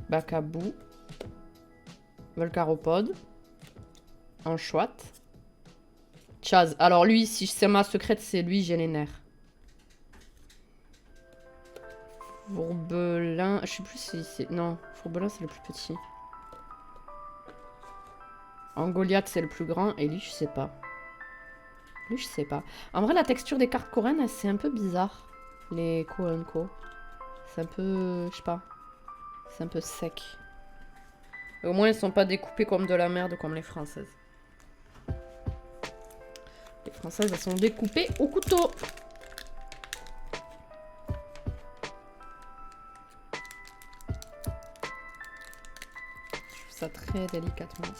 Bakabou. Volcaropode. Anchoat. Chaz. Alors lui, si c'est ma secrète, c'est lui, j'ai les nerfs. Fourbelin. Je sais plus si c'est... Non, Fourbelin c'est le plus petit. Angoliath c'est le plus grand. Et lui, je sais pas. Lui, je sais pas. En vrai, la texture des cartes coréennes, c'est un peu bizarre. Les Ko-Unko. C'est un peu... Je sais pas. C'est un peu sec. Et au moins, ils sont pas découpés comme de la merde, comme les françaises. Les françaises, elles sont découpées au couteau. Je trouve ça très délicatement.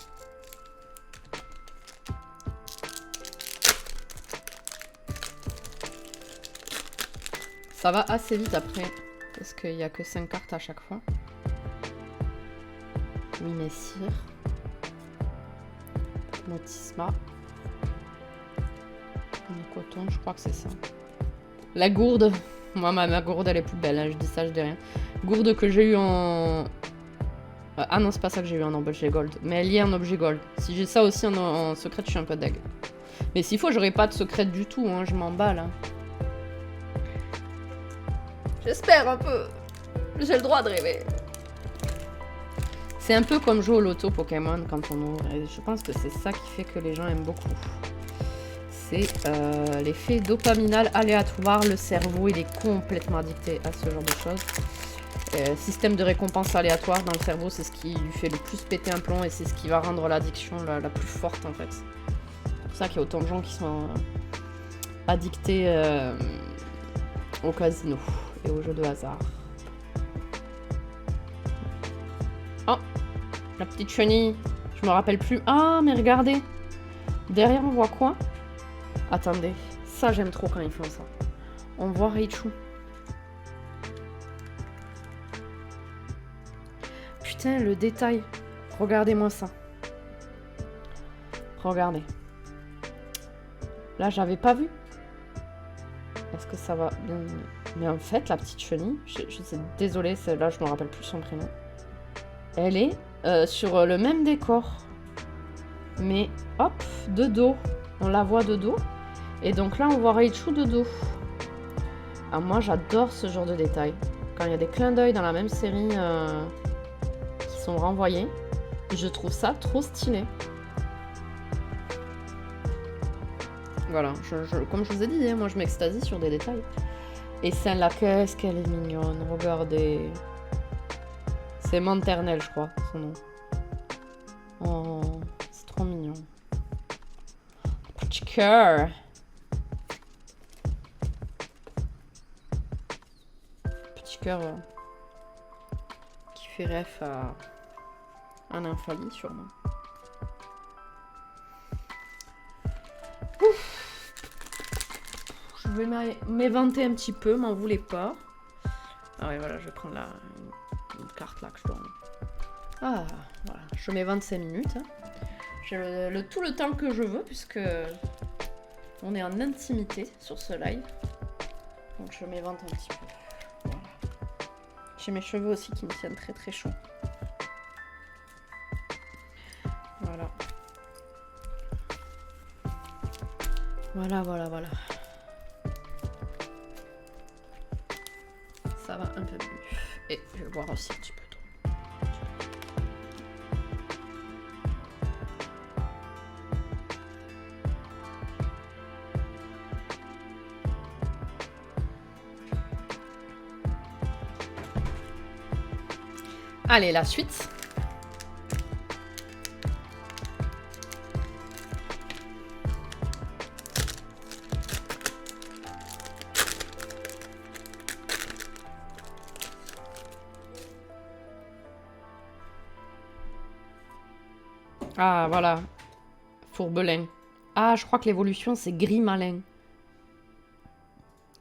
Ça va assez vite après, parce qu'il n'y a que 5 cartes à chaque fois. Oui, messire. Motisma. Le coton, je crois que c'est ça. La gourde. Moi, ma gourde, elle est plus belle. Hein. Je dis ça, je dis rien. Gourde que j'ai eu en... Ah non, c'est pas ça que j'ai eu en objet gold. Mais elle y est en objet gold. Si j'ai ça aussi en secret, je suis un peu deg. Mais s'il faut, j'aurai pas de secret du tout. Hein. Je m'emballe. Hein. J'espère un peu. J'ai le droit de rêver. C'est un peu comme jouer au loto Pokémon quand on ouvre. Et je pense que c'est ça qui fait que les gens aiment beaucoup. C'est l'effet dopaminal aléatoire. Le cerveau, il est complètement addicté à ce genre de choses. Système de récompense aléatoire dans le cerveau, c'est ce qui lui fait le plus péter un plomb et c'est ce qui va rendre l'addiction la plus forte en fait. C'est pour ça qu'il y a autant de gens qui sont addictés au casino et aux jeux de hasard. Oh, la petite chenille. Je me rappelle plus. Ah, mais regardez. Derrière, on voit quoi? Attendez. Ça, j'aime trop quand ils font ça. On voit Raichu. Putain, le détail. Regardez-moi ça. Regardez. Là, j'avais pas vu. Est-ce que ça va bien? Mais en fait, la petite chenille, je suis désolée, là, je me rappelle plus son prénom. Elle est sur le même décor. Mais, hop, de dos. On la voit de dos. Et donc là, on voit Raichu de dos. Ah, moi, j'adore ce genre de détails. Quand il y a des clins d'œil dans la même série qui sont renvoyés, je trouve ça trop stylé. Voilà, comme je vous ai dit, hein, moi, je m'extasie sur des détails. Et celle-là, qu'est-ce qu'elle est mignonne. Regardez. C'est Maternelle, je crois, son nom. Oh, c'est trop mignon. Petit cœur. Petit cœur qui fait ref à un Nymphalie, sûrement. Ouf. Je vais m'éventer un petit peu, m'en voulez pas. Ah ouais, voilà, je vais prendre une carte là que je dois... Ah, voilà, je m'évente 5 minutes. Hein. J'ai tout le temps que je veux, puisque on est en intimité sur ce live. Donc je m'évente un petit peu. Voilà. J'ai mes cheveux aussi qui me tiennent très très chaud. Voilà. Voilà. Ça va un peu mieux. Et je vais boire aussi un petit peu d'eau. Allez, la suite. Ah, voilà. Fourbelin. Ah, je crois que l'évolution, c'est Grimalin.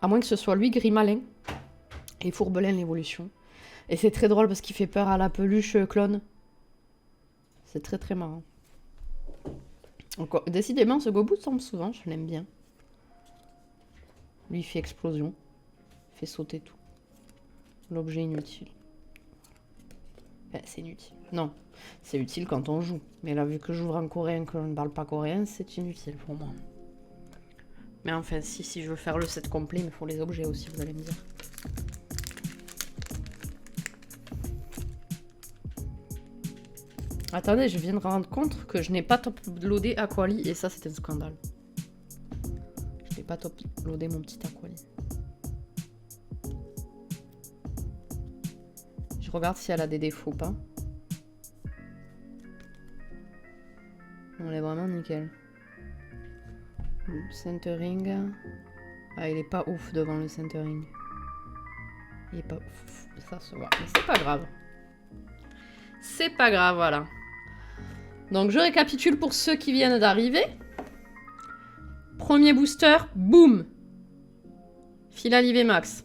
À moins que ce soit lui, Grimalin. Et Fourbelin, l'évolution. Et c'est très drôle parce qu'il fait peur à la peluche clone. C'est très très marrant. Encore, décidément, ce Gobu tombe souvent, je l'aime bien. Lui, il fait explosion. Il fait sauter tout. L'objet inutile. Ben, c'est inutile. Non, c'est utile quand on joue. Mais là, vu que j'ouvre en coréen, que je ne parle pas coréen, c'est inutile pour moi. Mais enfin, si je veux faire le set complet, il me faut les objets aussi, vous allez me dire. Attendez, je viens de me rendre compte que je n'ai pas top-loadé Aquali, et ça, c'est un scandale. Je n'ai pas top-loadé mon petit Aquali. Je regarde si elle a des défauts ou pas. On est vraiment nickel. Le centering. Ah, il est pas ouf devant le centering. Il est pas ouf. Ça se voit. Mais c'est pas grave. C'est pas grave, voilà. Donc je récapitule pour ceux qui viennent d'arriver. Premier booster, boum. Philalivée Max.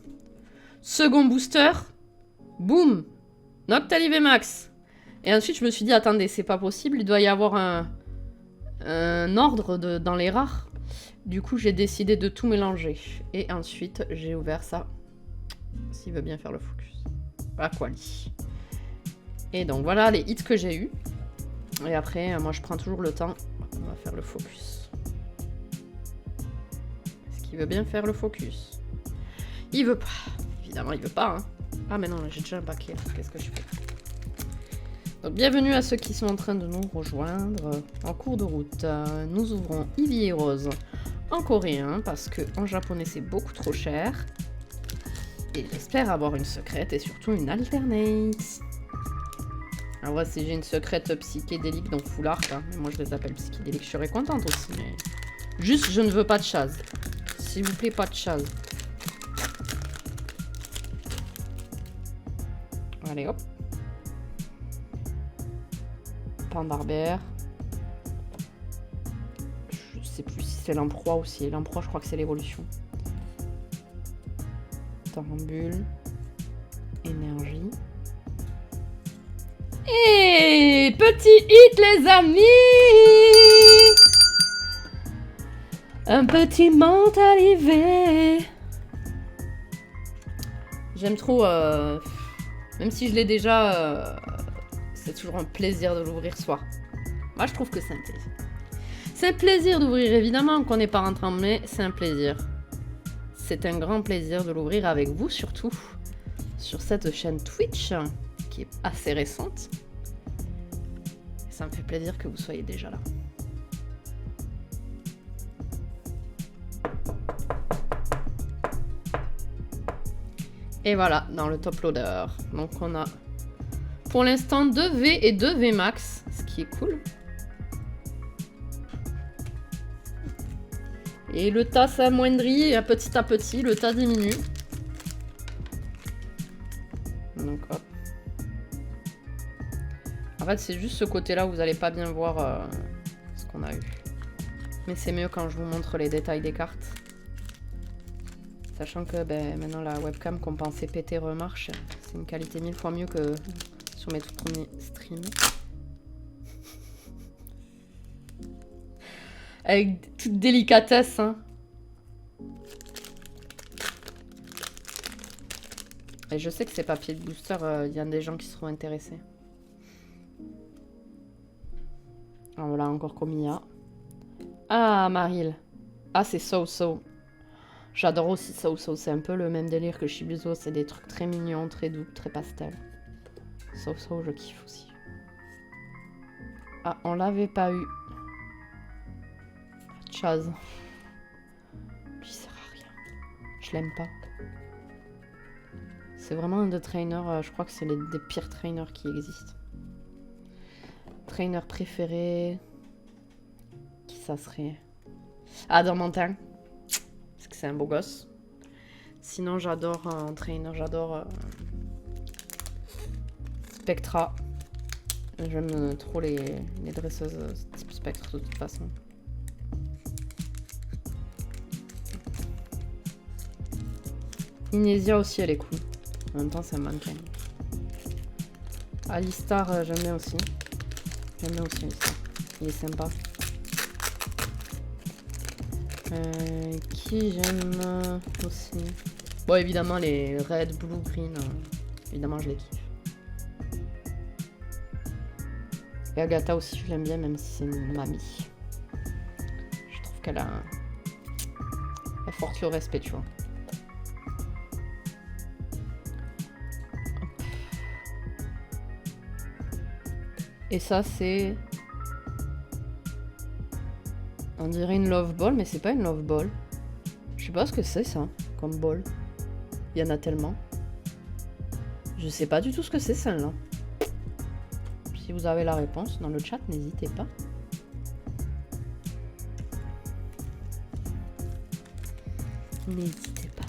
Second booster, boum. Noctalivée Max. Et ensuite je me suis dit, attendez, c'est pas possible, il doit y avoir un ordre dans les rares. Du coup, j'ai décidé de tout mélanger. Et ensuite, j'ai ouvert ça. S'il veut bien faire le focus. Aquali. Et donc, voilà les hits que j'ai eus. Et après, moi, je prends toujours le temps. On va faire le focus. Est-ce qu'il veut bien faire le focus? Il veut pas. Évidemment, il veut pas. Hein. Ah, mais non, j'ai déjà un paquet. Qu'est-ce que je fais? Donc, bienvenue à ceux qui sont en train de nous rejoindre en cours de route. Nous ouvrons Ivy et Rose en coréen parce que en japonais c'est beaucoup trop cher. Et j'espère avoir une secrète et surtout une alternate. Alors ouais, si j'ai une secrète psychédélique donc full art, hein, moi je les appelle psychédéliques, je serais contente aussi, mais juste je ne veux pas de chase. S'il vous plaît, pas de chase. Allez hop. Pandarbert. Je sais plus si c'est l'emploi ou si l'emploi, je crois que c'est l'évolution. Torambule. Énergie. Et petit hit les amis. Un petit mentalivé. J'aime trop, même si je l'ai déjà, c'est toujours un plaisir de l'ouvrir soi. Moi je trouve que c'est un plaisir. C'est un plaisir d'ouvrir, évidemment qu'on n'est pas rentré, mais c'est un plaisir. C'est un grand plaisir de l'ouvrir avec vous, surtout sur cette chaîne Twitch, qui est assez récente. Et ça me fait plaisir que vous soyez déjà là. Et voilà, dans le top loader. Donc on a pour l'instant 2 V et 2 V max, ce qui est cool. Et le tas s'amoindrit petit à petit, le tas diminue. Donc hop. En fait, c'est juste ce côté-là où vous n'allez pas bien voir ce qu'on a eu. Mais c'est mieux quand je vous montre les détails des cartes. Sachant que maintenant la webcam qu'on pensait péter remarche. C'est une qualité 1000 fois mieux que sur mes tout premiers streams. Avec toute délicatesse, hein. Et je sais que ces papiers de booster, il y a des gens qui seront intéressés. Alors voilà, encore Komiya. Ah, Maril. Ah, c'est So-So. J'adore aussi So-So. C'est un peu le même délire que Shibuzo. C'est des trucs très mignons, très doux, très pastel. So-So, je kiffe aussi. Ah, on l'avait pas eu. Chaz. Lui, il sert à rien. Je l'aime pas. C'est vraiment un de trainers, je crois que c'est des pires trainers qui existent. Trainer préféré. Qui ça serait? Adamantine. Parce que c'est un beau gosse. Sinon, j'adore un trainer, j'adore Spectra. J'aime trop les dresseuses type Spectre de toute façon. Inésia aussi, elle est cool. En même temps, c'est un mannequin. Alistar, j'aime bien aussi. J'aime bien aussi Alistar. Il est sympa. Qui j'aime aussi? Bon, évidemment, les red, blue, green. Évidemment, je les kiffe. Et Agatha aussi, je l'aime bien, même si c'est une mamie. Je trouve qu'elle a elle force le respect, tu vois. Et ça, c'est... On dirait une love ball, mais c'est pas une love ball. Je sais pas ce que c'est, ça, comme ball. Il y en a tellement. Je sais pas du tout ce que c'est, celle-là. Si vous avez la réponse dans le chat, n'hésitez pas. N'hésitez pas.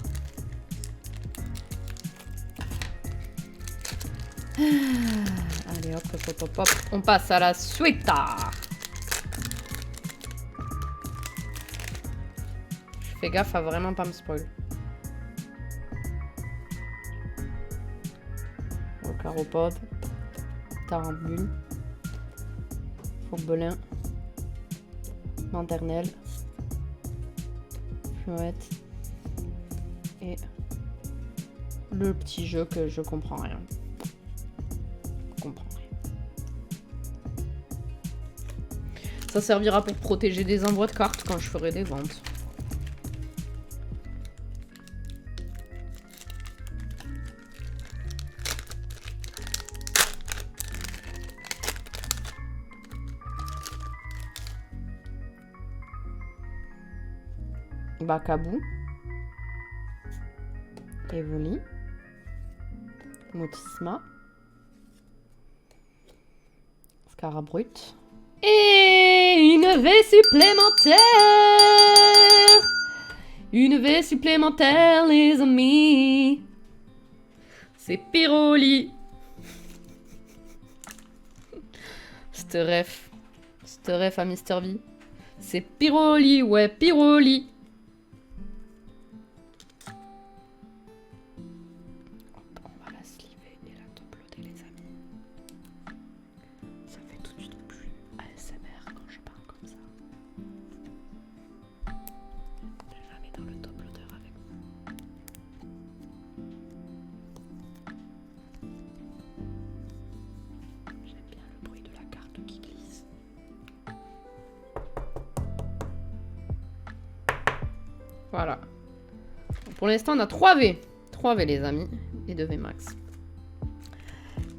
Allez hop, hop, hop, hop. On passe à la suite. Je fais gaffe à vraiment pas me spoil. Caropode. Tarambule. Fourbelin. Maternelle. Fluette. Et le petit jeu que je comprends rien. Je comprends rien. Ça servira pour protéger des envois de cartes quand je ferai des ventes. Bacabou. Evoli. Motisma. Scarabrut. Et une V supplémentaire. Une V supplémentaire, les amis. C'est Pyroli. Cette ref à Mr. V. C'est Pyroli, ouais, Pyroli. Voilà. Pour l'instant, on a 3 V. 3 V, les amis. Et 2 V max.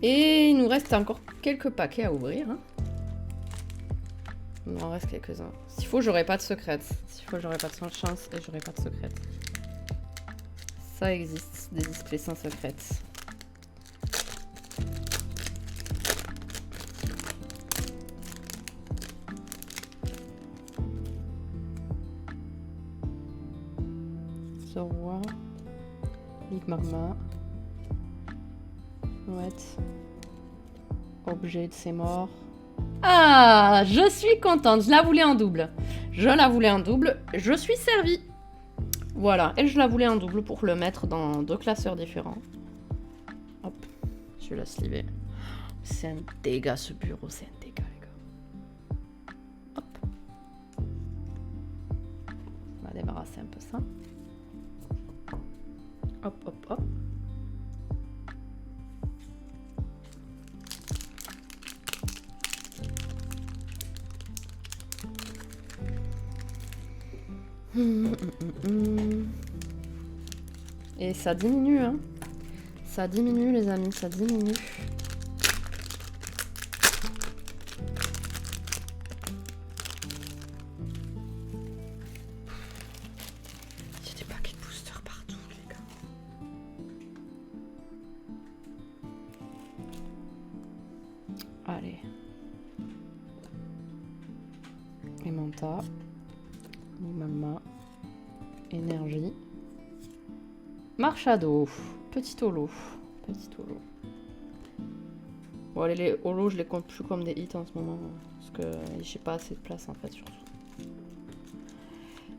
Et il nous reste encore quelques paquets à ouvrir. Hein. Il nous en reste quelques-uns. S'il faut, j'aurai pas de secrète. S'il faut, j'aurai pas de chance et j'aurai pas de secrète. Ça existe, des displays sans secrète. Roi, Ligue Magma, Fluette, objet de ses morts. Ah, je suis contente, je la voulais en double. Je la voulais en double, je suis servie. Voilà, et je la voulais en double pour le mettre dans 2 classeurs différents. Hop, je vais la sliver. C'est un dégât ce bureau, c'est un dégât les gars. Hop. On va débarrasser un peu ça. Hop, hop, hop. Et ça diminue, hein. Ça diminue, les amis, ça diminue. Allez. Emanta. Mama. Énergie. Marchado. Petit holo. Petit holo. Bon, allez, les holos, je les compte plus comme des hits en ce moment. Parce que j'ai pas assez de place en fait, surtout.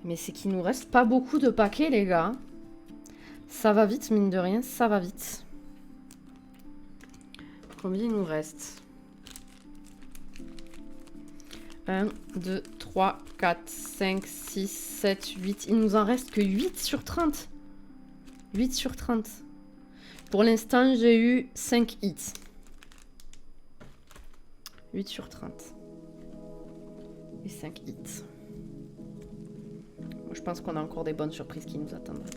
Mais c'est qu'il nous reste pas beaucoup de paquets, les gars. Ça va vite, mine de rien, ça va vite. Combien il nous reste ? 1, 2, 3, 4, 5, 6, 7, 8. Il nous en reste que 8 sur 30. 8 sur 30. Pour l'instant, j'ai eu 5 hits. 8 sur 30. Et 5 hits. Moi, je pense qu'on a encore des bonnes surprises qui nous attendent.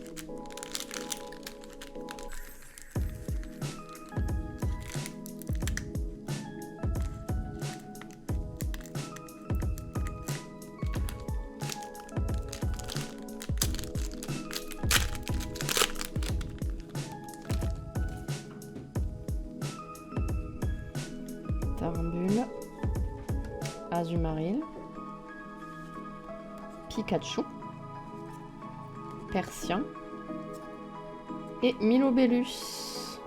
Tarambule, Azumaril, Pikachu, Persien et Milobellus.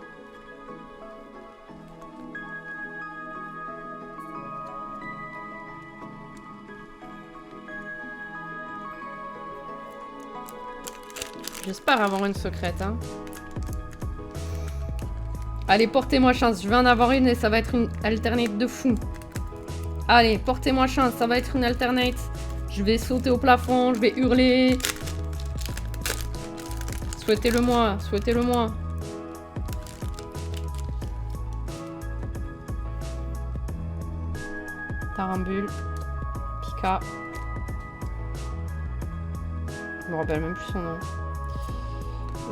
J'espère avoir une secrète, hein. Allez, portez-moi chance. Je vais en avoir une et ça va être une alternate de fou. Allez, portez-moi chance. Ça va être une alternate. Je vais sauter au plafond, je vais hurler. Souhaitez-le moi, souhaitez-le moi. Tarambule. Pika. Je me rappelle même plus son nom.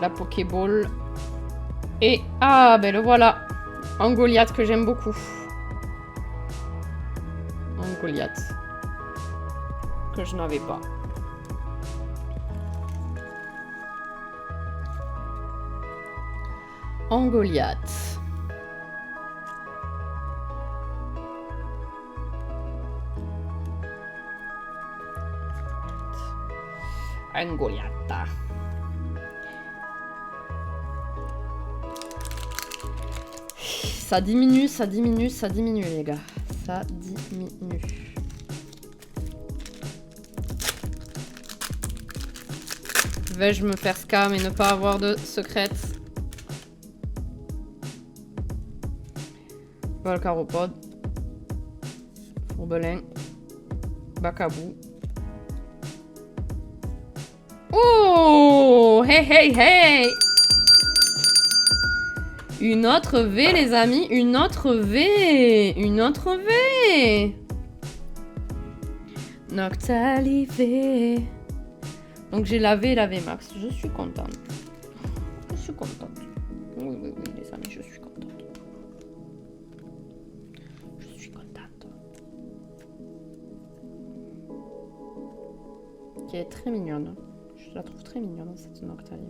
La Pokéball. Et... Ah, ben le voilà. Un Goliath que j'aime beaucoup. Un Goliath. Que je n'avais pas. Un Goliath. Un Goliath. Ça diminue, ça diminue, ça diminue, les gars. Ça diminue. Vais-je me faire scam et ne pas avoir de secrète? Volcaropod. Fourbelin. Bacabou. Oh! Hey, hey, hey! Une autre V, les amis. Une autre V. Une autre V. Noctali. Donc j'ai la V et la V max. Je suis contente. Je suis contente. Oui, oui, oui, les amis, je suis contente. Je suis contente. Qui est très mignonne. Je la trouve très mignonne, cette Noctali.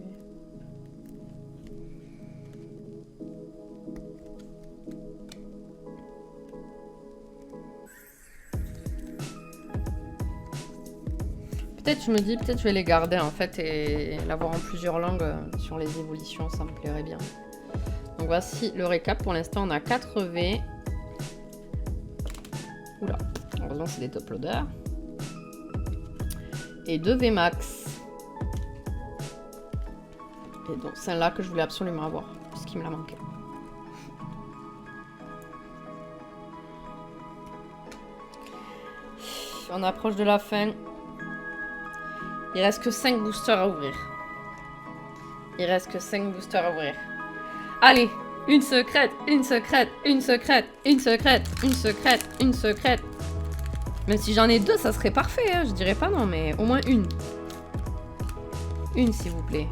Peut-être, je me dis, peut-être je vais les garder en fait et l'avoir en plusieurs langues sur les évolutions, ça me plairait bien. Donc voici le récap. Pour l'instant, on a 4 V. Oula, heureusement c'est des top loaders. Et 2 V max. Et donc celle-là que je voulais absolument avoir, puisqu'il me la manquait. On approche de la fin. Il reste que 5 boosters à ouvrir. Il reste que 5 boosters à ouvrir. Allez, une secrète, une secrète, une secrète, une secrète, une secrète, une secrète. Même si j'en ai 2, ça serait parfait, hein. Je dirais pas non, mais au moins une. Une, s'il vous plaît.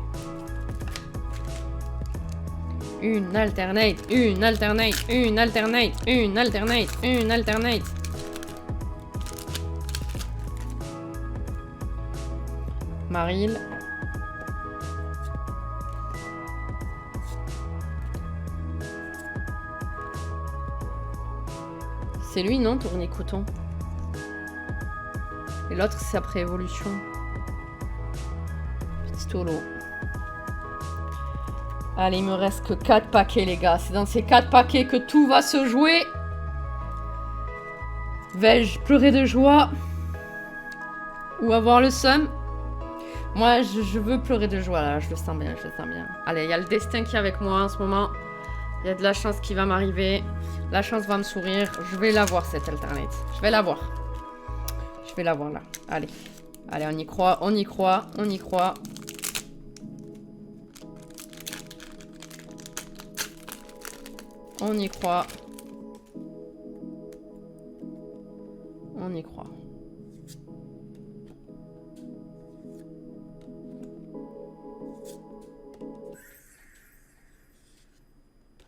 Une alternate, une alternate, une alternate, une alternate, une alternate. Maril. C'est lui, non, Tournicouton? Et l'autre, c'est après évolution. Petit holo. Allez, il me reste que 4 paquets, les gars. C'est dans ces 4 paquets que tout va se jouer. Vais-je pleurer de joie? Ou avoir le seum? Moi, je veux pleurer de joie, là. Je le sens bien, je le sens bien. Allez, il y a le destin qui est avec moi en ce moment. Il y a de la chance qui va m'arriver. La chance va me sourire. Je vais l'avoir, cette alternate. Je vais l'avoir. Je vais l'avoir, là. Allez. Allez, on y croit, on y croit, on y croit. On y croit. On y croit.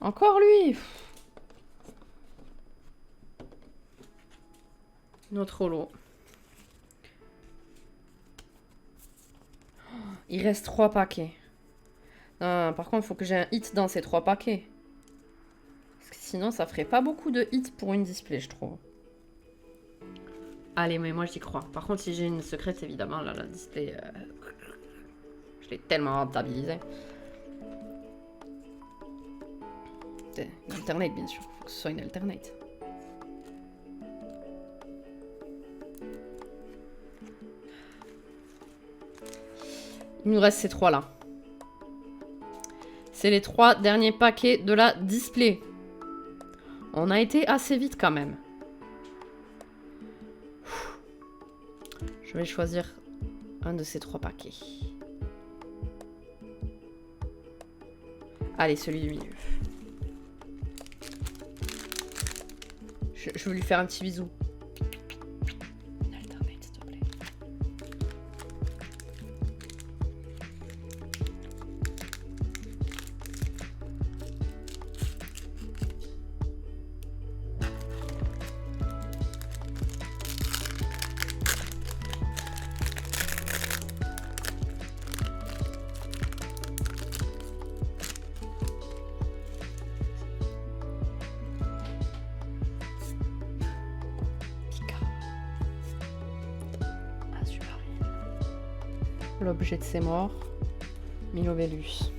Encore lui. Notre holo. Il reste 3 paquets. Non, par contre, il faut que j'ai un hit dans ces 3 paquets. Parce que sinon, ça ferait pas beaucoup de hits pour une display, je trouve. Allez, mais moi, j'y crois. Par contre, si j'ai une secrète, évidemment, là, la display... je l'ai tellement rentabilisée. Une alternate, bien sûr. Faut que ce soit une alternate. Il nous reste ces 3 là. C'est les 3 derniers paquets de la display. On a été assez vite quand même. Je vais choisir un de ces 3 paquets. Allez, celui du milieu. Je veux lui faire un petit bisou. Une alternate, s'il te plaît. L'objet de ses morts, Milovellus.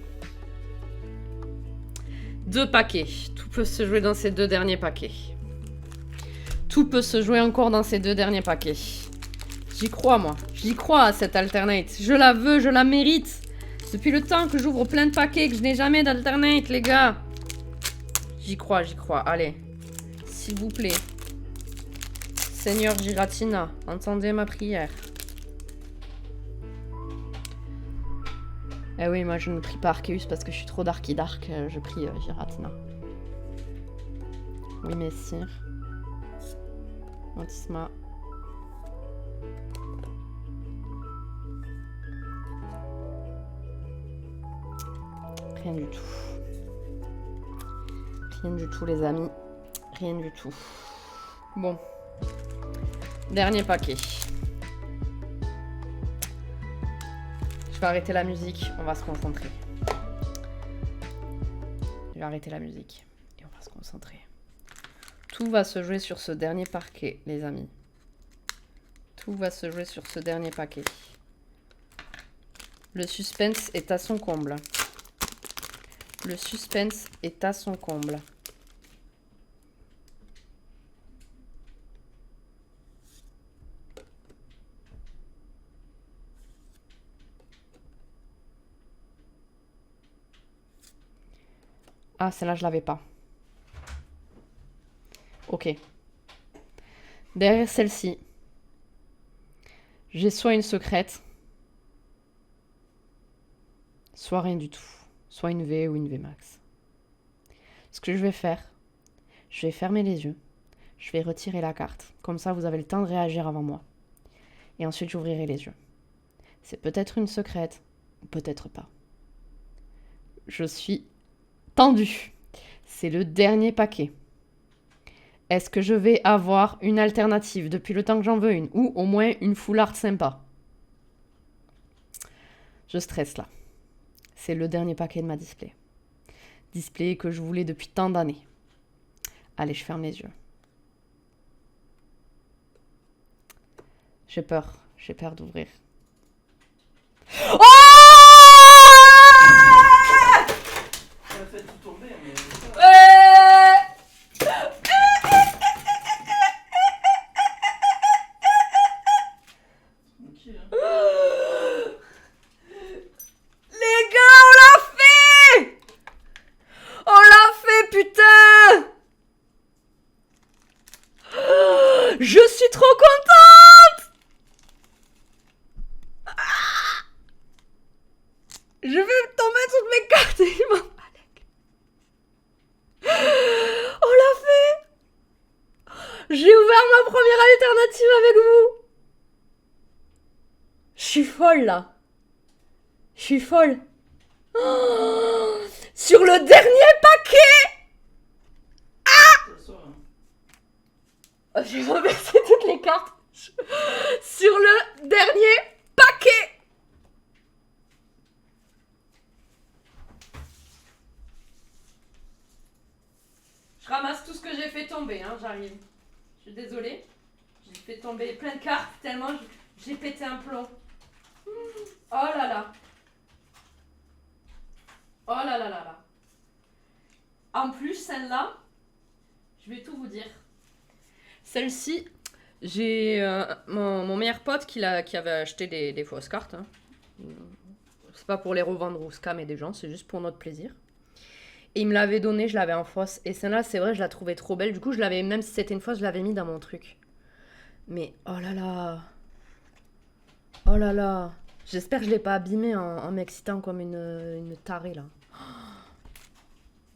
2 paquets. Tout peut se jouer dans ces 2 derniers paquets. Tout peut se jouer encore dans ces 2 derniers paquets. J'y crois, moi. J'y crois à cette alternate. Je la veux, je la mérite. Depuis le temps que j'ouvre plein de paquets, que je n'ai jamais d'alternate, les gars. J'y crois, j'y crois. Allez. S'il vous plaît. Seigneur Giratina, entendez ma prière. Eh oui, moi je ne prie pas Arceus parce que je suis trop darky dark, je prie Giratina. Oui, messire. Mantisma. Rien du tout. Rien du tout, les amis. Rien du tout. Bon. Dernier paquet. Je vais arrêter la musique, on va se concentrer. Je vais arrêter la musique et on va se concentrer. Tout va se jouer sur ce dernier paquet, les amis. Tout va se jouer sur ce dernier paquet. Le suspense est à son comble. Le suspense est à son comble. Ah, celle-là, je l'avais pas. Ok. Derrière celle-ci, j'ai soit une secrète, soit rien du tout. Soit une V ou une V max. Ce que je vais faire, je vais fermer les yeux. Je vais retirer la carte. Comme ça, vous avez le temps de réagir avant moi. Et ensuite, j'ouvrirai les yeux. C'est peut-être une secrète, ou peut-être pas. Je suis tendue. C'est le dernier paquet. Est-ce que je vais avoir une alternative depuis le temps que j'en veux une, ou au moins une full art sympa? Je stresse là. C'est le dernier paquet de ma display. Display que je voulais depuis tant d'années. Allez, je ferme les yeux. J'ai peur d'ouvrir. Oh!
Ça a fait tout tomber, mais. Tranquille, hein.
Les gars, on l'a fait! On l'a fait, putain! Je suis trop contente! Je vais tomber toutes mes cartes et il m'en fallait. On l'a fait! J'ai ouvert ma première alternative avec vous! Je suis folle là! Je suis folle! Oh, sur le dernier paquet!
Ça sort, hein.
Oh, j'ai renversé toutes les cartes. Sur le dernier paquet! Je ramasse tout ce que j'ai fait tomber, hein, j'arrive. Je suis désolée. J'ai fait tomber plein de cartes tellement j'ai pété un plomb. Oh là là. Oh là là là là. En plus, celle-là, je vais tout vous dire. Celle-ci, j'ai mon meilleur pote qui avait acheté des fausses cartes. Hein. C'est pas pour les revendre ou scammer des gens, c'est juste pour notre plaisir. Et il me l'avait donné, je l'avais en fausse. Et celle-là, c'est vrai, je la trouvais trop belle. Du coup, je l'avais, même si c'était une fausse, je l'avais mis dans mon truc. Mais oh là là. Oh là là. J'espère que je l'ai pas abîmé en m'excitant comme une tarée là.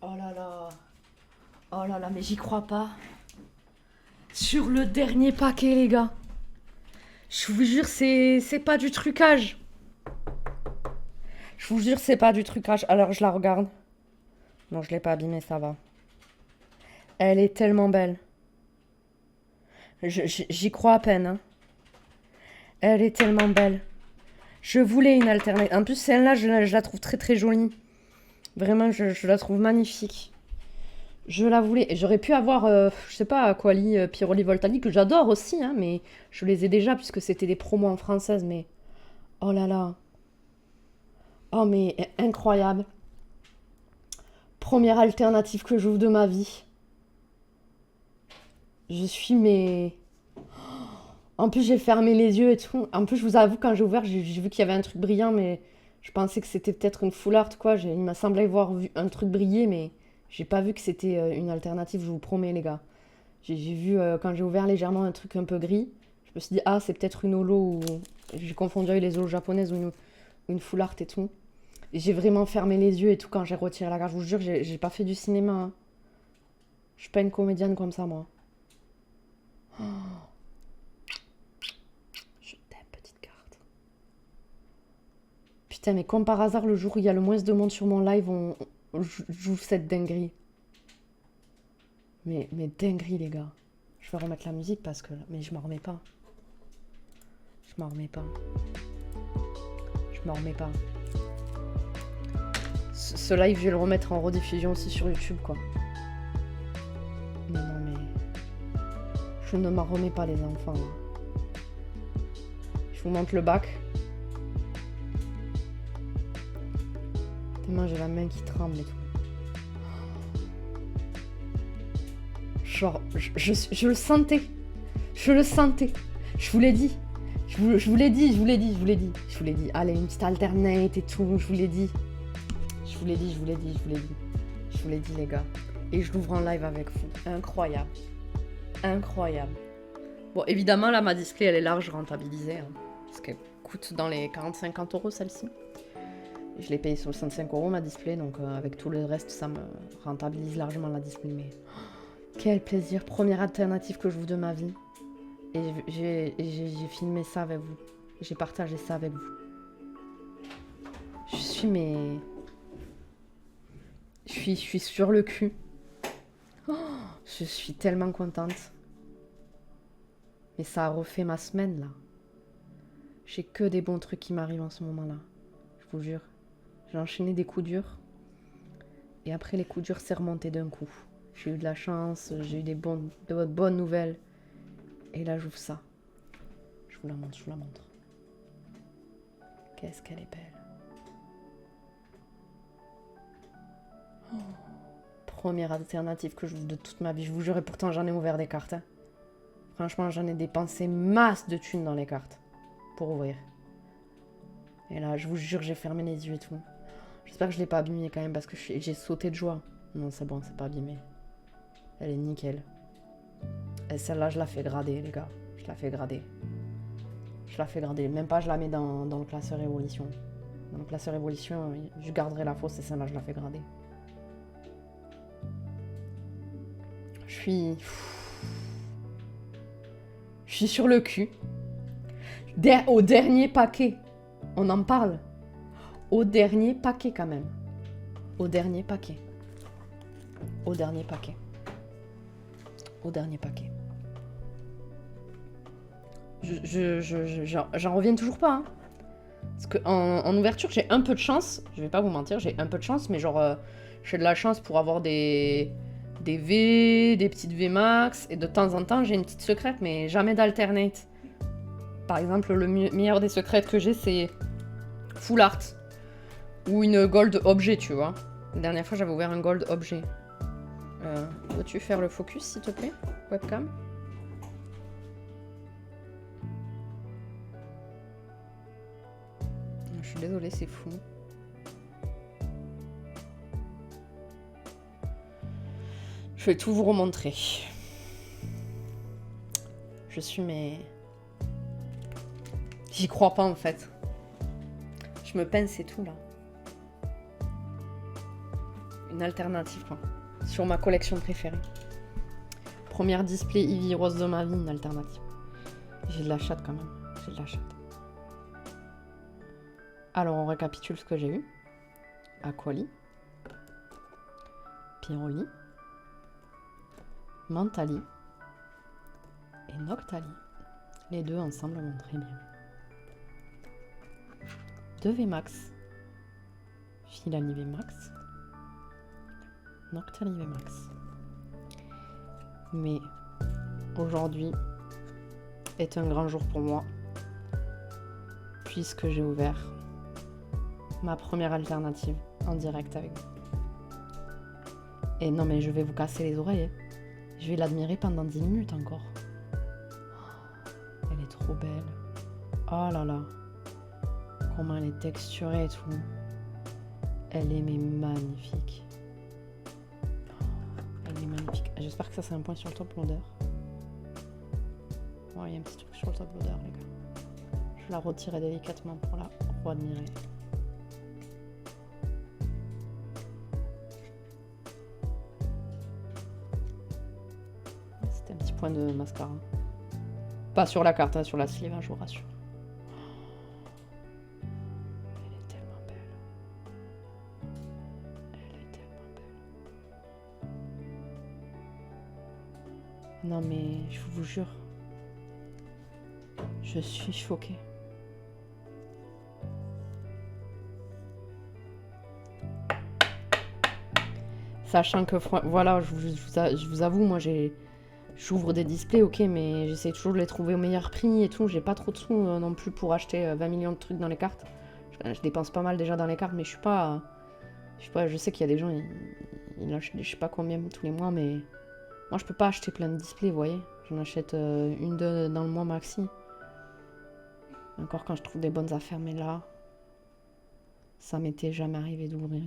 Oh là là. Oh là là, mais j'y crois pas. Sur le dernier paquet, les gars. Je vous jure, c'est pas du trucage. Je vous jure, c'est pas du trucage. Alors, je la regarde. Non, je l'ai pas abîmée, ça va. Elle est tellement belle. J'y crois à peine. Hein. Elle est tellement belle. Je voulais une alternative. En plus, celle-là, je la trouve très très jolie. Vraiment, je la trouve magnifique. Je la voulais. Et j'aurais pu avoir, je sais pas, Aquali, Piroli Voltani, que j'adore aussi, hein, mais je les ai déjà puisque c'était des promos en française. Mais oh là là. Oh, mais incroyable. Première alternative que j'ouvre de ma vie. Je suis, mais. En plus, j'ai fermé les yeux et tout. En plus, je vous avoue, quand j'ai ouvert, j'ai vu qu'il y avait un truc brillant, mais je pensais que c'était peut-être une full art, quoi. Il m'a semblé voir un truc briller, mais j'ai pas vu que c'était une alternative, je vous promets, les gars. J'ai vu, quand j'ai ouvert légèrement un truc un peu gris, je me suis dit, ah, c'est peut-être une holo ou. J'ai confondu avec les holos japonaises ou une full art et tout. Et j'ai vraiment fermé les yeux et tout quand j'ai retiré la carte. Je vous jure, j'ai pas fait du cinéma. Hein. Je suis pas une comédienne comme ça, moi. Oh. Je t'aime, petite carte. Putain, mais comme par hasard, le jour où il y a le moins de monde sur mon live, j'ouvre cette dinguerie. Mais dinguerie, les gars. Je vais remettre la musique parce que... Mais je m'en remets pas. Je m'en remets pas. Je m'en remets pas. Ce live, je vais le remettre en rediffusion aussi sur YouTube, quoi. Mais non, mais... Je ne m'en remets pas, les enfants. Je vous montre le bac. Tellement j'ai la main qui tremble et tout. Genre, je le sentais. Je le sentais. Je vous l'ai dit. Je vous l'ai dit. Allez, une petite alternate et tout. Je vous l'ai dit. Je vous l'ai dit, les gars. Et je l'ouvre en live avec vous. Incroyable. Bon, évidemment, là, ma display, elle est large rentabilisée. Hein, parce qu'elle coûte dans les 40-50 euros, celle-ci. Et je l'ai payée 65 euros, ma display. Donc, avec tout le reste, ça me rentabilise largement la display. Mais quel plaisir. Première alternative que je vous de ma vie. Et j'ai filmé ça avec vous. J'ai partagé ça avec vous. Je suis sur le cul. Oh, je suis tellement contente. Mais ça a refait ma semaine, là. J'ai que des bons trucs qui m'arrivent en ce moment-là. Je vous jure. J'ai enchaîné des coups durs. Et après, les coups durs, c'est remonté d'un coup. J'ai eu de la chance, j'ai eu de bonnes nouvelles. Et là, j'ouvre ça. Je vous la montre. Qu'est-ce qu'elle est belle. Oh. Première alternative que j'ouvre de toute ma vie. Je vous jure, et pourtant, j'en ai ouvert des cartes. Hein. Franchement, j'en ai dépensé masse de thunes dans les cartes. Pour ouvrir. Et là, je vous jure, j'ai fermé les yeux et tout. J'espère que je l'ai pas abîmé quand même parce que j'ai sauté de joie. Non, c'est bon, c'est pas abîmé. Elle est nickel. Et celle-là, je la fais grader, les gars. Je la fais grader. Même pas, je la mets dans le classeur évolution. Dans le classeur évolution, je garderai la fausse et celle-là, je la fais grader. Je suis sur le cul. Au dernier paquet. On en parle. Au dernier paquet, quand même. Au dernier paquet. J'en reviens toujours pas. Hein. Parce qu'en ouverture, j'ai un peu de chance. Je vais pas vous mentir, j'ai un peu de chance. Mais genre, j'ai de la chance pour avoir des V, des petites V max. Et de temps en temps, j'ai une petite secrète, mais jamais d'alternate. Par exemple, le meilleur des secrètes que j'ai, c'est full art. Ou une gold objet, tu vois. La dernière fois, j'avais ouvert un gold objet. Peux-tu faire le focus, s'il te plaît, webcam? Je suis désolée, c'est fou. Je vais tout vous remontrer. Je suis J'y crois pas en fait. Je me pince et tout là. Une alternative quoi. Sur ma collection préférée. Première display Ivy Rose de ma vie, une alternative. J'ai de la chatte quand même. J'ai de la chatte. Alors on récapitule ce que j'ai eu. Aquali. Pyroli. Mentali. Et Noctali. Les deux ensemble vont très bien. 2 VMAX. Filali VMAX. Noctali VMAX. Mais aujourd'hui est un grand jour pour moi puisque j'ai ouvert ma première alternative en direct avec vous. Et non mais je vais vous casser les oreilles. Hein. Je vais l'admirer pendant 10 minutes encore. Elle est trop belle. Oh là là. Comment elle est texturée et tout. Elle est mais magnifique. Elle est magnifique. J'espère que ça c'est un point sur le top loader. Ouais, il y a un petit truc sur le top loader les gars. Je vais la retirer délicatement pour la re-admirer. C'était un petit point de mascara. Pas sur la carte, hein, sur la sleeve, hein, je vous rassure. Elle est tellement belle. Elle est tellement belle. Non mais je vous jure. Je suis choquée. Sachant que, voilà, je vous avoue, moi j'ouvre des displays, ok, mais j'essaie toujours de les trouver au meilleur prix et tout. J'ai pas trop de sous non plus pour acheter 20 millions de trucs dans les cartes. Je dépense pas mal déjà dans les cartes, mais je suis pas. Je sais qu'il y a des gens, ils achètent je sais pas combien tous les mois, mais moi je peux pas acheter plein de displays, vous voyez. J'en achète une, deux dans le mois maxi. Encore quand je trouve des bonnes affaires, mais là, ça m'était jamais arrivé d'ouvrir